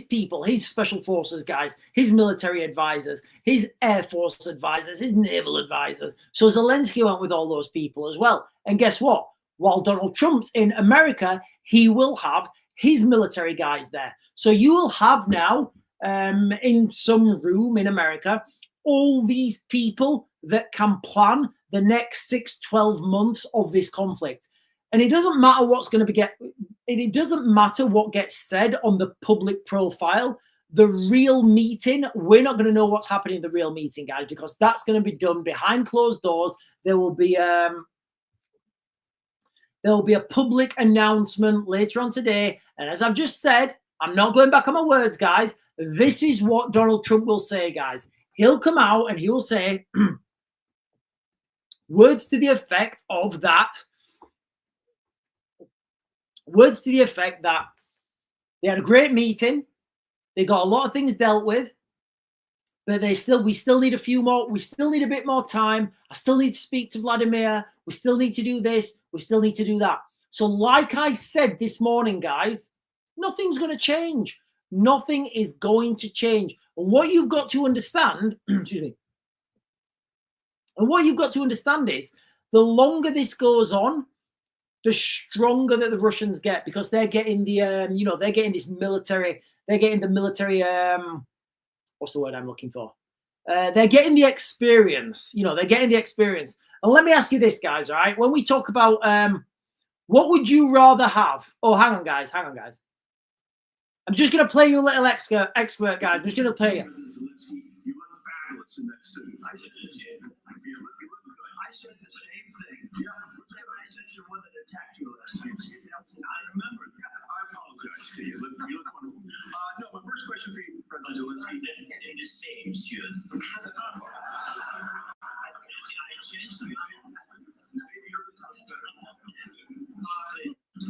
Speaker 1: people, his special forces guys, his military advisors, his Air Force advisors, his naval advisors. So Zelensky went with all those people as well. And guess what? While Donald Trump's in America, he will have his military guys there. So you will have now in some room in America, all these people that can plan the next 6, 12 months of this conflict. And it doesn't matter what's going to be it doesn't matter what gets said on the public profile. The real meeting, we're not going to know what's happening in the real meeting, guys, because that's going to be done behind closed doors. There will be a public announcement later on today. And as I've just said, I'm not going back on my words, guys. This is what Donald Trump will say, guys. He'll come out and he will say words to the effect of that. Words to the effect that they had a great meeting. They got a lot of things dealt with, but we still need a few more. We still need a bit more time. I still need to speak to Vladimir. We still need to do this. We still need to do that. So like I said this morning, guys, nothing's going to change. Nothing is going to change. And what you've got to understand, excuse me, and what you've got to understand is the longer this goes on, the stronger that the Russians get, because they're getting the, they're getting this military, they're getting the military, what's the word I'm looking for? They're getting the experience, they're getting the experience. And let me ask you this, guys, all right? When we talk about what would you rather have? Oh, hang on, guys. I'm just going to play you a little expert, guys. I'm just going to play you.
Speaker 2: I said the same thing. Yeah, I said to one that attacked you last time. I remember. I apologize to you. You look wonderful. No, my first question for you, President Zelensky. In the same suit. I changed the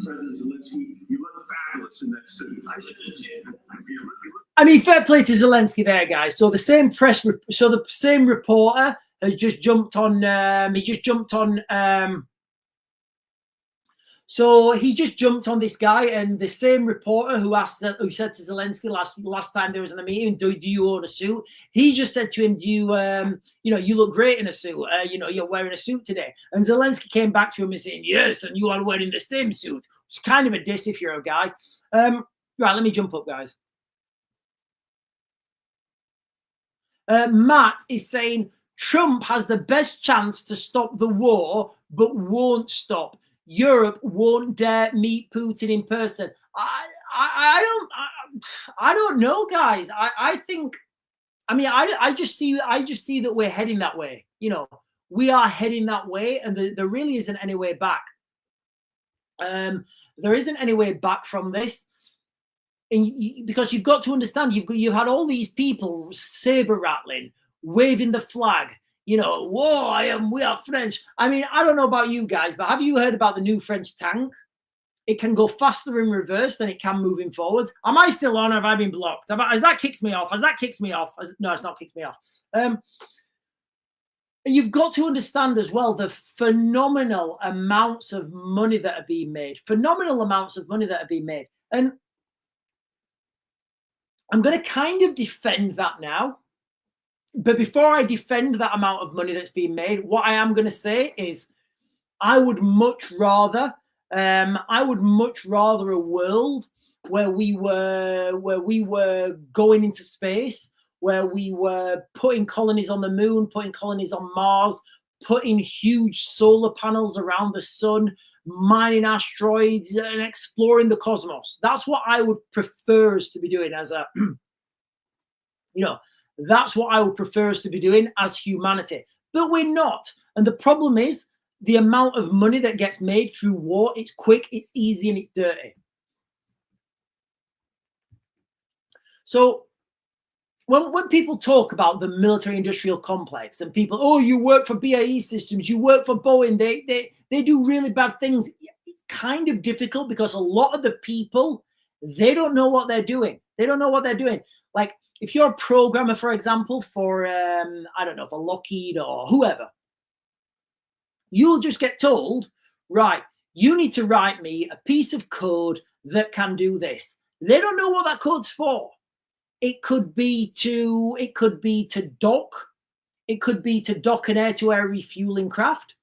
Speaker 2: President Zelensky, you look fabulous in that suit. I said the same.
Speaker 1: I mean, fair play to Zelensky there, guys. So the same reporter has just jumped on. So he just jumped on this guy, and the same reporter who said to Zelensky last time there was in a meeting, do you own a suit? He just said to him, do you, you look great in a suit. You're wearing a suit today. And Zelensky came back to him and saying, yes, and you are wearing the same suit. It's kind of a diss if you're a guy. Right, let me jump up, guys. Matt is saying Trump has the best chance to stop the war, but won't stop. Europe won't dare meet Putin in person. I don't know, guys. I just see that we're heading that way. We are heading that way, and there really isn't any way back. There isn't any way back from this. Because you've got to understand, you've had all these people saber rattling, waving the flag, we are French. I mean, I don't know about you guys, but have you heard about the new French tank? It can go faster in reverse than it can moving forward. Am I still on, or have I been blocked? Has that kicked me off? No, it's not kicked me off. And you've got to understand as well the phenomenal amounts of money that are being made. And I'm going to kind of defend that now. But before I defend that amount of money that's being made, what I am going to say is I would much rather a world where we were going into space, where we were putting colonies on the moon, putting colonies on Mars, putting huge solar panels around the sun, mining asteroids and exploring the cosmos. That's what I would prefer us to be doing as a, that's what I would prefer us to be doing as humanity. But we're not. And the problem is the amount of money that gets made through war. It's quick, it's easy, and it's dirty. So when people talk about the military-industrial complex and people, oh, you work for BAE Systems, you work for Boeing, they do really bad things. It's kind of difficult because a lot of the people, they don't know what they're doing. Like if you're a programmer, for example, for, for Lockheed or whoever, you'll just get told, right, you need to write me a piece of code that can do this. They don't know what that code's for. It could be to dock. It could be to dock an air-to-air refueling craft.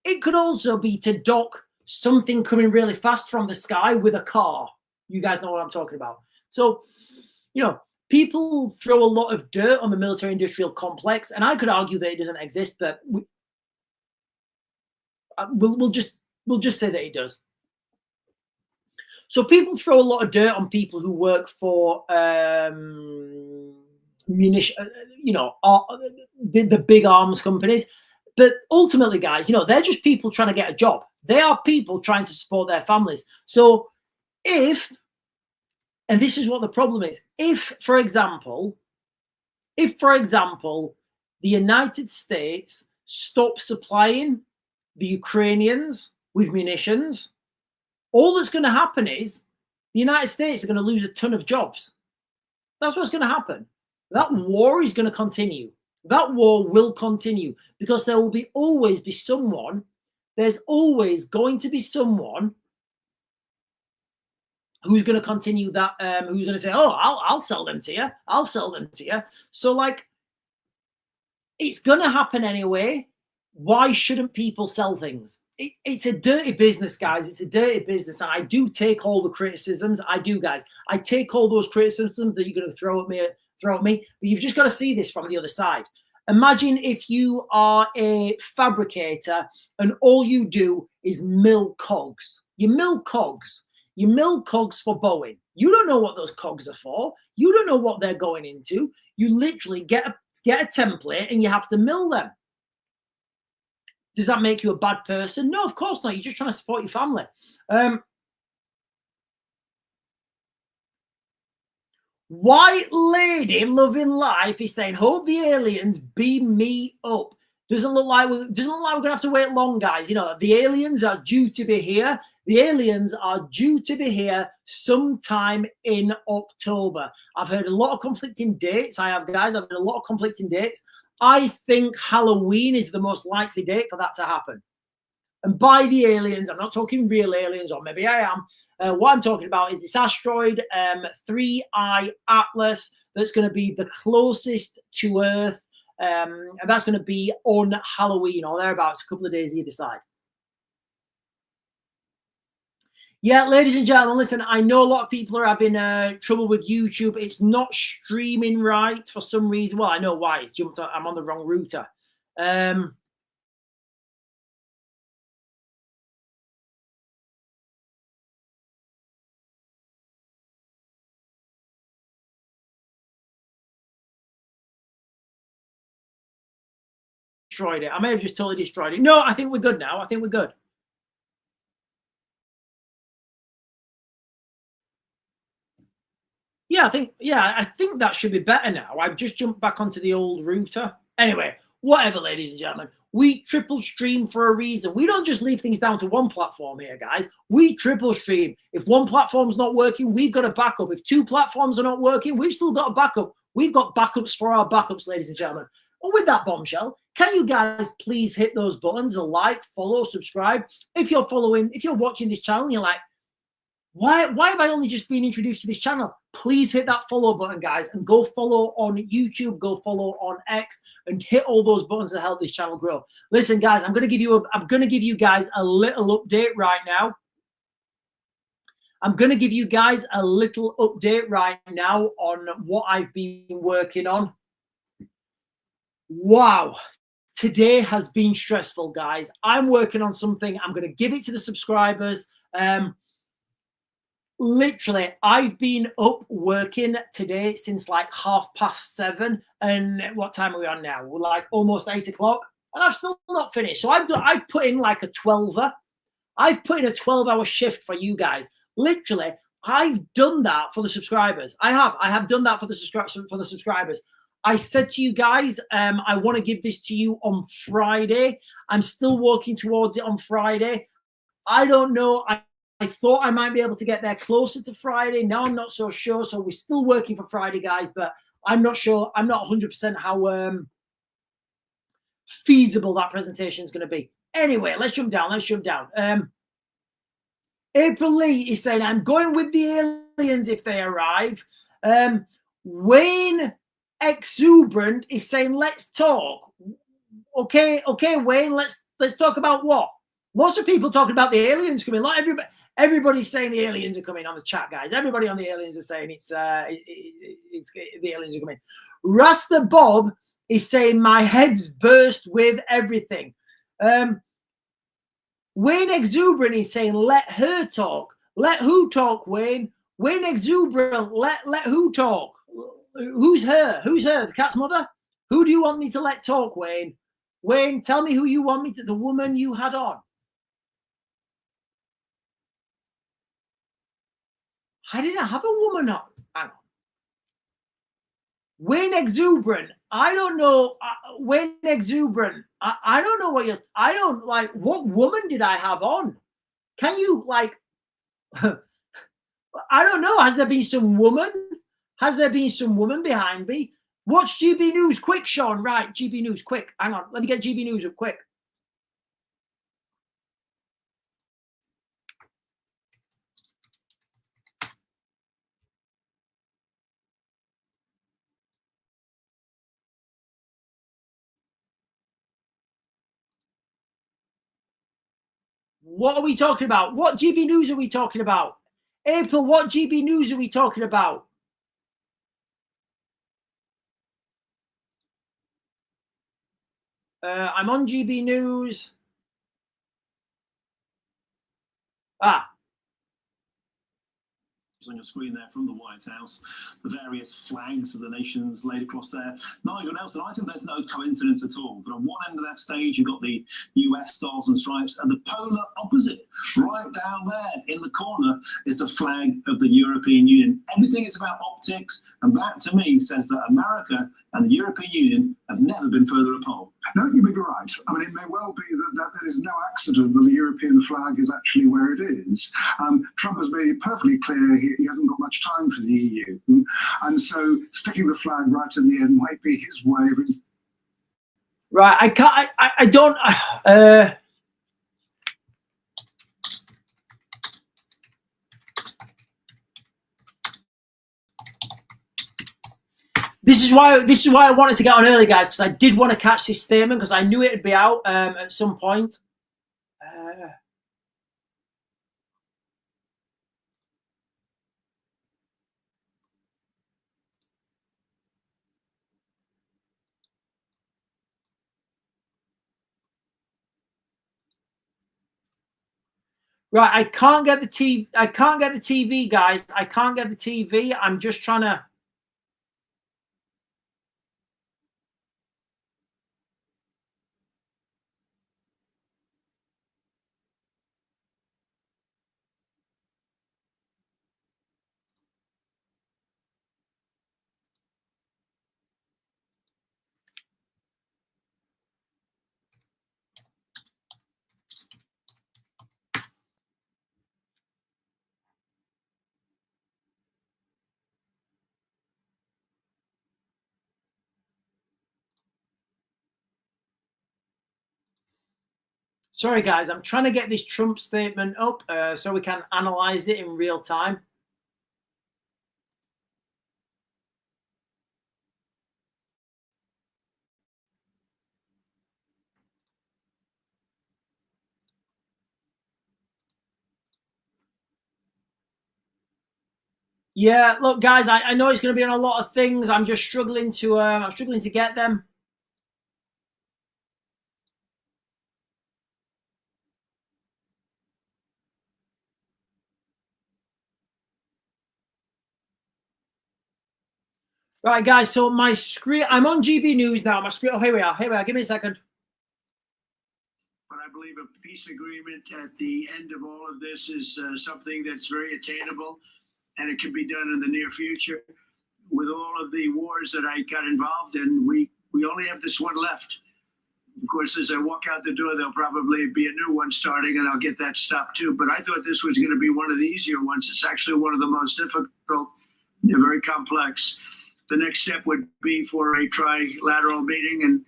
Speaker 1: It could also be to dock something coming really fast from the sky with a car. You guys know what I'm talking about. So, people throw a lot of dirt on the military-industrial complex, and I could argue that it doesn't exist, but we'll just We'll just say that he does. So people throw a lot of dirt on people who work for munition, the big arms companies. But ultimately, guys, they're just people trying to get a job. They are people trying to support their families. So and this is what the problem is, if, for example, the United States stops supplying the Ukrainians with munitions, all that's going to happen is the United States are going to lose a ton of jobs. That's what's going to happen. That war is going to continue. That war will continue because there will always be someone. There's always going to be someone who's going to continue that. Who's going to say, "Oh, I'll sell them to you. I'll sell them to you." So, it's going to happen anyway. Why shouldn't people sell things? It's a dirty business, guys. It's a dirty business. And I do take all the criticisms. I do, guys. I take all those criticisms that you're going to throw at me. But you've just got to see this from the other side. Imagine if you are a fabricator and all you do is mill cogs. You mill cogs. You mill cogs for Boeing. You don't know what those cogs are for. You don't know what they're going into. You literally get a template and you have to mill them. Does that make you a bad person? No, of course not. You're just trying to support your family. White lady loving life is saying, "Hope the aliens beam me up." Doesn't look like we're gonna have to wait long, guys. The aliens are due to be here. The aliens are due to be here sometime in October. I've heard a lot of conflicting dates. I've heard a lot of conflicting dates. I think Halloween is the most likely date for that to happen. And by the aliens, I'm not talking real aliens, or maybe I am. What I'm talking about is this asteroid 3I Atlas that's going to be the closest to Earth. And that's going to be on Halloween or thereabouts, a couple of days either side. Yeah, ladies and gentlemen, listen, I know a lot of people are having trouble with YouTube. It's not streaming right for some reason. Well, I know why. It's jumped on. I'm on the wrong router. Destroyed it. I may have just totally destroyed it. No, I think we're good now. I think we're good. Yeah, I think that should be better now. I've just jumped back onto the old router. Anyway, whatever, ladies and gentlemen. We triple stream for a reason. We don't just leave things down to one platform here, guys. We triple stream. If one platform's not working, we've got a backup. If two platforms are not working, we've still got a backup. We've got backups for our backups, ladies and gentlemen. And with that bombshell, can you guys please hit those buttons, a like, follow, subscribe? If you're watching this channel and you're like, why have I only just been introduced to this channel? Please hit that follow button, guys, and go follow on YouTube, go follow on X, and hit all those buttons to help this channel grow. Listen, guys, I'm going to give you guys a little update right now. I'm going to give you guys a little update right now on what I've been working on. Wow. Today has been stressful, guys. I'm working on something. I'm going to give it to the subscribers. Literally, I've been up working today since like 7:30. And what time are we on now? We're like almost 8 o'clock. And I've still not finished. So I've put in like a 12er. I've put in a 12-hour shift for you guys. Literally, I've done that for the subscribers. I have done that for the subscribers. I said to you guys, I want to give this to you on Friday. I'm still working towards it on Friday. I don't know. I thought I might be able to get there closer to Friday. Now I'm not so sure. So we're still working for Friday, guys, but I'm not sure. I'm not 100% how feasible that presentation is going to be. Anyway, let's jump down. April Lee is saying, "I'm going with the aliens if they arrive." Wayne Exuberant is saying, "Let's talk." Okay, Wayne, let's talk about what? Lots of people talking about the aliens coming. Like everybody's saying the aliens are coming on the chat, guys. Everybody on the aliens are saying it's the aliens are coming. Rasta Bob is saying, "My head's burst with everything." Wayne Exuberant is saying, let her talk. Let who talk, Wayne? Wayne Exuberant, let who talk? Who's her? Who's her? The cat's mother? Who do you want me to let talk, Wayne? Wayne, tell me who you want me to, the woman you had on. I didn't have a woman on. Hang on. Wayne Exuberant. I don't know. Wayne Exuberant. I don't know what you're. I don't like. What woman did I have on? Can you like? I don't know. Has there been some woman? Has there been some woman behind me? Watch GB News quick, Sean. Right, GB News quick. Hang on. Let me get GB News up quick. What are we talking about? What GB News are we talking about? April, what GB News are we talking about? I'm on GB News.
Speaker 2: On your screen there from the White House, the various flags of the nations laid across there. Nigel Nelson, I think there's no coincidence at all that on one end of that stage you've got the US Stars and Stripes, and the polar opposite, right down there in the corner, is the flag of the European Union. Everything is about optics, and that to me says that America and the European Union have never been further apart.
Speaker 3: No, you may be right. I mean, it may well be that there is no accident that the European flag is actually where it is. Trump has made it perfectly clear he hasn't got much time for the EU. And so sticking the flag right at the end might be his way of...
Speaker 1: Right, I can't, I don't... This is why I wanted to get on early, guys, because I did want to catch this statement because I knew it would be out at some point. Right, I can't get the TV. I can't get the TV, guys. I can't get the TV. I'm just trying to. Sorry, guys. I'm trying to get this Trump statement up so we can analyze it in real time. Yeah, look, guys. I know it's going to be on a lot of things. I'm just struggling to. I'm struggling to get them. Right, guys. So my screen. I'm on GB News now. My screen. Oh, here we are. Here we are. Give me a second.
Speaker 4: But I believe a peace agreement at the end of all of this is something that's very attainable, and it can be done in the near future. With all of the wars that I got involved in, we only have this one left. Of course, as I walk out the door, there'll probably be a new one starting, and I'll get that stopped too. But I thought this was going to be one of the easier ones. It's actually one of the most difficult. They're very complex. The next step would be for a trilateral meeting, and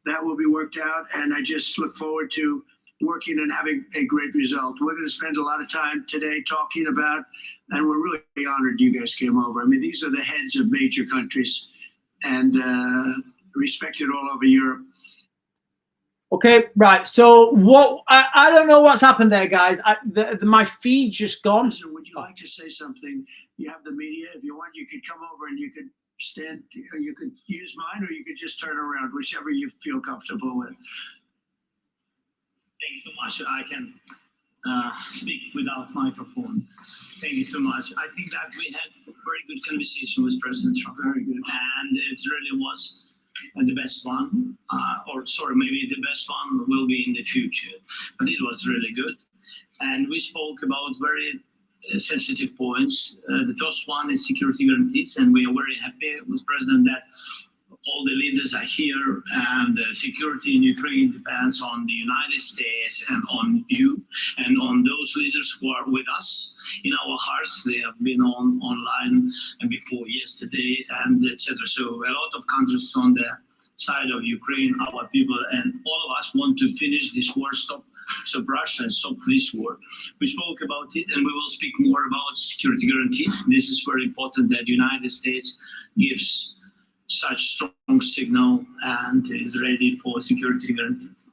Speaker 4: that will be worked out. And I just look forward to working and having a great result. We're going to spend a lot of time today talking about, and we're really honored you guys came over. I mean, these are the heads of major countries and respected all over Europe.
Speaker 1: Okay, right. So what? I don't know what's happened there, guys. My feed's just gone.
Speaker 4: Listen, would you like to say something? You have the media. If you want, you could come over and you could stand. You could use mine, or you could just turn around, whichever you feel comfortable with.
Speaker 5: Thank you so much. I can speak without microphone. Thank you so much. I think that we had a very good conversation with President Trump.
Speaker 4: Very good.
Speaker 5: And it really was the best one. Or sorry, maybe the best one will be in the future. But it was really good. And we spoke about very sensitive points. The first one is security guarantees. And we are very happy with President that all the leaders are here, and security in Ukraine depends on the United States and on you and on those leaders who are with us in our hearts. They have been online before yesterday and etc. So a lot of countries on the side of Ukraine, our people, and all of us want to finish this war, stop Russia and stop this war. We spoke about it, and we will speak more about security guarantees. This is very important that the United States gives such strong signal and is ready for security guarantees.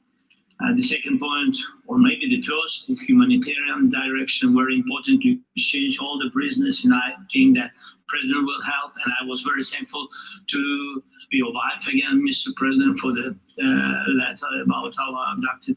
Speaker 5: The second point, or maybe the first, the humanitarian direction, very important to exchange all the prisoners, and I think that President will help. And I was very thankful to your wife again, Mr. President, for the letter about our abducted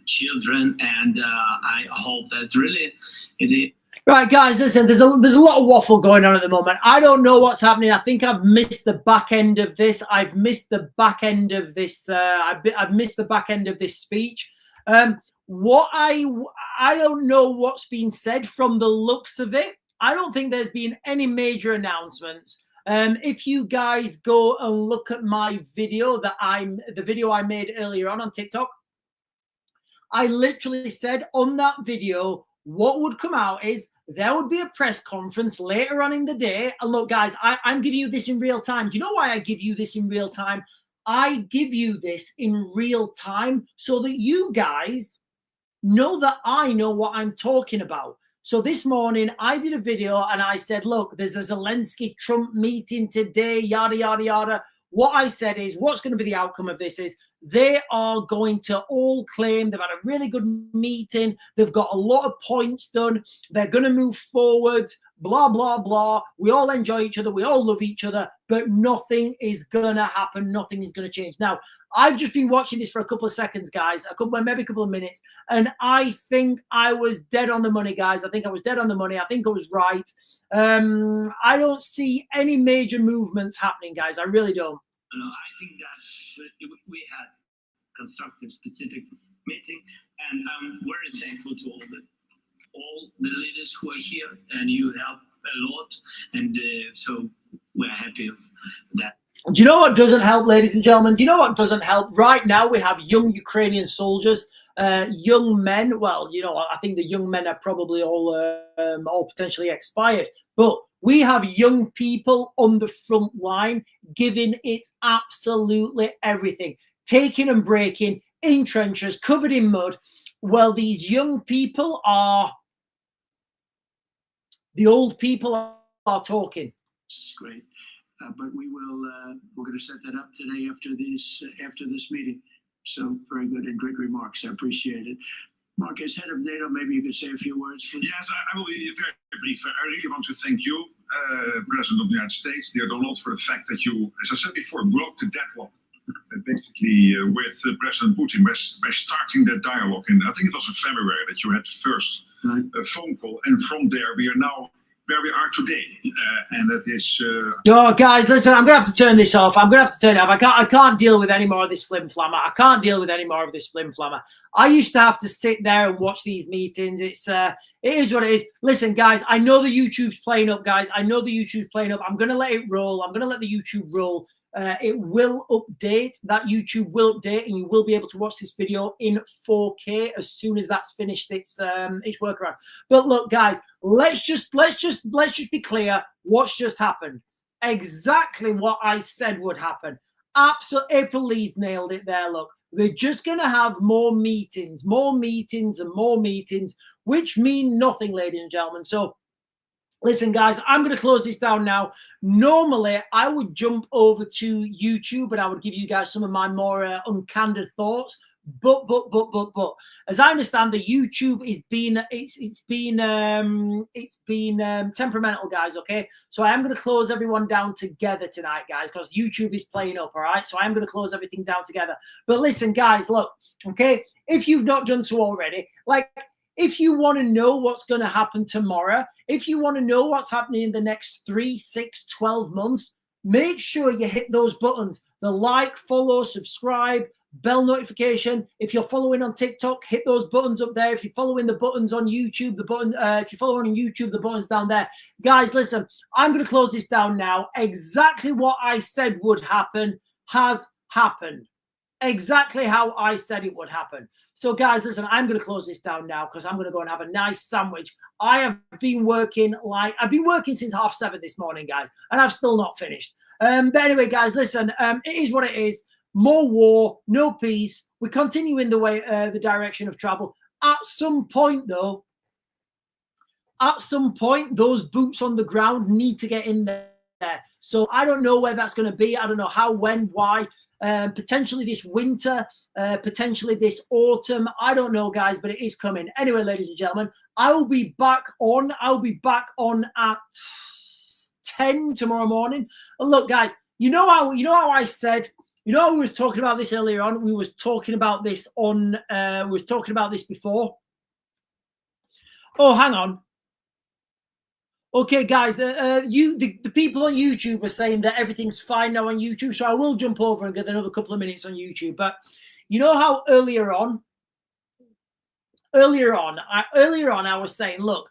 Speaker 5: children, and I hope that really it is.
Speaker 1: Right, guys, listen, there's a lot of waffle going on at the moment. I don't know what's happening. I think I've missed the back end of this. I've missed the back end of this. I've missed the back end of this speech. I don't know what's been said from the looks of it. I don't think there's been any major announcements. If you guys go and look at my video the video I made earlier on TikTok, I literally said on that video, what would come out is there would be a press conference later on in the day. And look, guys, I'm giving you this in real time. Do you know why I give you this in real time? I give you this in real time so that you guys know that I know what I'm talking about. So this morning I did a video and I said, look, there's a Zelensky-Trump meeting today, yada, yada, yada. What I said is, what's going to be the outcome of this is they are going to all claim they've had a really good meeting. They've got a lot of points done. They're going to move forward, blah, blah, blah. We all enjoy each other. We all love each other, but nothing is going to happen. Nothing is going to change. Now, I've just been watching this for a couple of seconds, guys, maybe a couple of minutes, and I think I was dead on the money, guys. I think I was dead on the money. I think I was right. I don't see any major movements happening, guys. I really don't.
Speaker 5: No, I think that we had constructive, specific meeting, and I'm very thankful to all the leaders who are here, and you help a lot, and so we're happy of that.
Speaker 1: Do you know what doesn't help, ladies and gentlemen? Do you know what doesn't help? Right now, we have young Ukrainian soldiers, young men. Well, you know, I think the young men are probably all potentially expired, but we have young people on the front line giving it absolutely everything, taking and breaking in trenches, covered in mud. Well, these young people are, the old people are talking.
Speaker 4: Great. But we will, we're going to set that up today after this meeting. So very good and great remarks. I appreciate it. Mark, as head of NATO, maybe you could say a few words.
Speaker 2: Yes, I will be very brief. I really want to thank you, President of the United States, dear Donald, for the fact that you, as I said before, broke the deadlock basically with President Putin by starting that dialogue. And I think it was in February that you had the first phone call. And from there, we are now where we are today, and that is.
Speaker 1: Oh, guys, listen! I'm gonna have to turn this off. I'm gonna have to turn it off. I can't deal with any more of this flim flammer. I can't deal with any more of this flim flammer. I used to have to sit there and watch these meetings. It is what it is. Listen, guys, I know the YouTube's playing up, guys. I know the YouTube's playing up. I'm gonna let it roll. I'm gonna let the YouTube roll. It will update. That YouTube will update, and you will be able to watch this video in 4K as soon as that's finished its workaround. But look, guys, let's just be clear. What's just happened? Exactly what I said would happen. Absolutely, April Lee's nailed it there. Look, they're just gonna have more meetings, and more meetings, which mean nothing, ladies and gentlemen. So. Listen, guys, I'm going to close this down now. Normally, I would jump over to YouTube and I would give you guys some of my more uncandid thoughts. But as I understand, the YouTube is been temperamental, guys. Okay, so I am going to close everyone down together tonight, guys, because YouTube is playing up. All right, so I'm going to close everything down together. But listen, guys, look, okay, if you've not done so already, like, if you want to know what's going to happen tomorrow, if you want to know what's happening in the next 3, 6, 12 months, make sure you hit those buttons: the like, follow, subscribe, bell notification. If you're following on TikTok, hit those buttons up there. If you're following the buttons on YouTube, the button, if you're following on YouTube, the button's down there. Guys, listen, I'm going to close this down now. Exactly what I said would happen has happened. Exactly how I said it would happen. So, guys, listen, I'm going to close this down now because I'm going to go and have a nice sandwich. I've been working since 7:30 this morning, guys, and I've still not finished. But anyway, guys, listen, it is what it is. More war, no peace. We continue in the direction of travel. At some point, though, those boots on the ground need to get in there. So I don't know where that's going to be. I don't know how, when, why. Potentially this winter, potentially this autumn. I don't know, guys, but it is coming. Anyway, ladies and gentlemen, I'll be back on at 10 tomorrow morning. And look, guys, you know how I said, we was talking about this earlier on. We was talking about this before. Oh, hang on. Okay, guys, the people on YouTube are saying that everything's fine now on YouTube, so I will jump over and get another couple of minutes on YouTube. But you know how earlier on I was saying, look,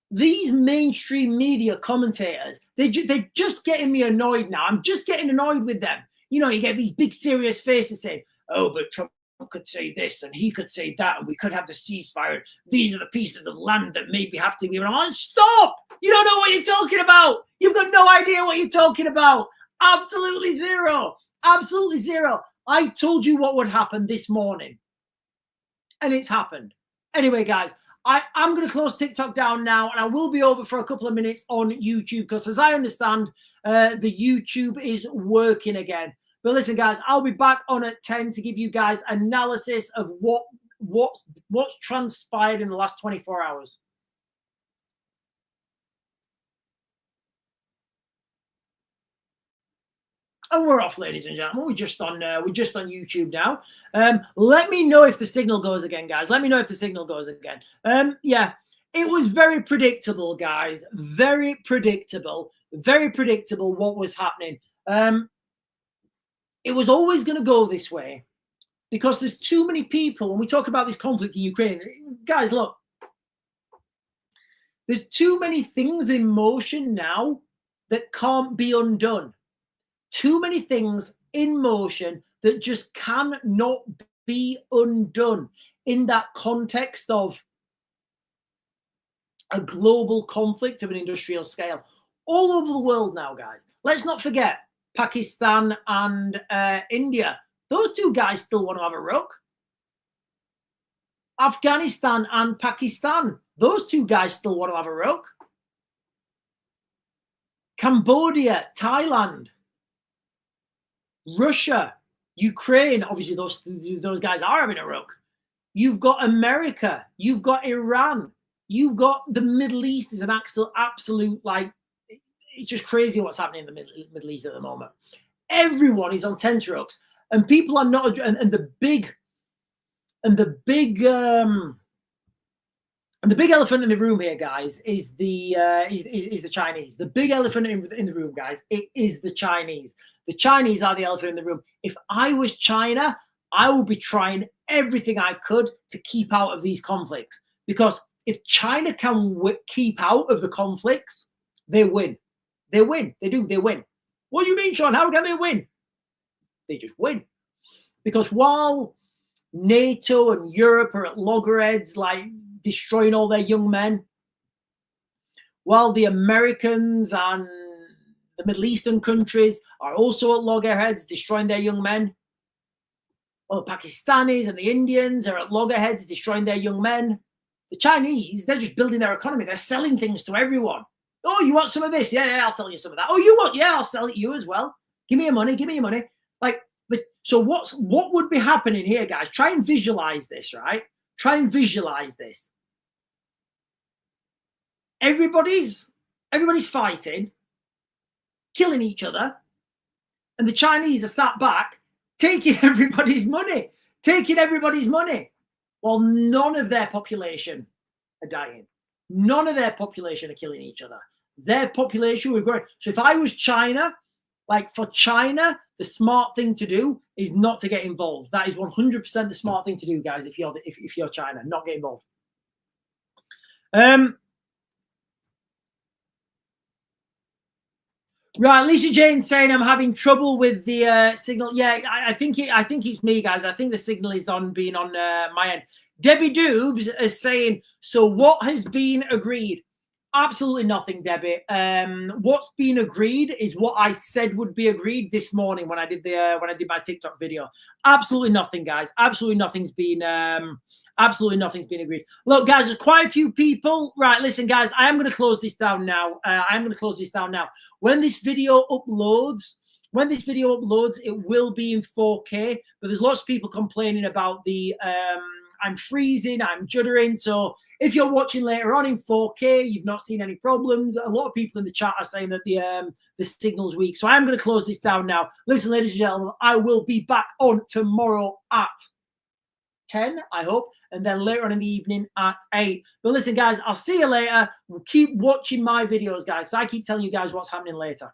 Speaker 1: these mainstream media commentators, they're just getting me annoyed now. I'm just getting annoyed with them. You know, you get these big serious faces saying, oh, but Trump could say this and he could say that, and we could have the ceasefire. These are the pieces of land that maybe have to be around. Stop! You don't know what you're talking about. You've got no idea what you're talking about. Absolutely zero. Absolutely zero. I told you what would happen this morning, and it's happened. Anyway, guys, I'm going to close TikTok down now, and I will be over for a couple of minutes on YouTube because, as I understand, the YouTube is working again. But listen, guys, I'll be back on at 10 to give you guys analysis of what's transpired in the last 24 hours. And we're off, ladies and gentlemen. We're just on YouTube now. Let me know if the signal goes again, guys. Let me know if the signal goes again. Yeah, it was very predictable, guys. Very predictable what was happening. It was always going to go this way because there's too many people. When we talk about this conflict in Ukraine, guys, look, there's too many things in motion now that can't be undone. Too many things in motion that just cannot be undone in that context of a global conflict of an industrial scale all over the world now, guys. Let's not forget Pakistan and India. Those two guys still want to have a rook. Afghanistan and Pakistan. Those two guys still want to have a rook. Cambodia, Thailand, Russia, Ukraine. Obviously, those guys are having a rook. You've got America. You've got Iran. You've got the Middle East is an absolute, like, it's just crazy what's happening in the Middle East at the moment. Everyone is on tenterhooks, and people are not. And the big elephant in the room here, guys, is the Chinese. The big elephant in the room, guys, it is the Chinese. The Chinese are the elephant in the room. If I was China, I would be trying everything I could to keep out of these conflicts, because if China can keep out of the conflicts, they win. They win. They do. They win. What do you mean, Sean? How can they win? They just win. Because while NATO and Europe are at loggerheads, like destroying all their young men, while the Americans and the Middle Eastern countries are also at loggerheads, destroying their young men, while the Pakistanis and the Indians are at loggerheads, destroying their young men, the Chinese, they're just building their economy. They're selling things to everyone. Oh, you want some of this? Yeah, I'll sell you some of that. Oh, you want? Yeah, I'll sell it to you as well. Give me your money. Give me your money. Like, So what would be happening here, guys? Try and visualize this, right? Try and visualize this. Everybody's fighting, killing each other, and the Chinese are sat back taking everybody's money, while none of their population are dying. None of their population are killing each other. Their population were growing. So if I was China, like for China, the smart thing to do is not to get involved. That is 100% the smart thing to do, guys. If you're China, not get involved. Right, Lisa Jane saying I'm having trouble with the signal. Yeah, I think it's me, guys. I think the signal is being on my end. Debbie Doobs is saying, so what has been agreed? Absolutely nothing, Debbie. What's been agreed is what I said would be agreed this morning when I did my TikTok video. Absolutely nothing, guys. Absolutely nothing's been agreed. Look, guys, there's quite a few people. Right, listen, guys, I am going to close this down now. When this video uploads, it will be in 4K. But there's lots of people complaining about the I'm freezing, I'm juddering. So if you're watching later on in 4K, you've not seen any problems. A lot of people in the chat are saying that the signal's weak. So I'm going to close this down now. Listen, ladies and gentlemen, I will be back on tomorrow at 10, I hope, and then later on in the evening at 8. But listen, guys, I'll see you later. Keep watching my videos, guys. I keep telling you guys what's happening later.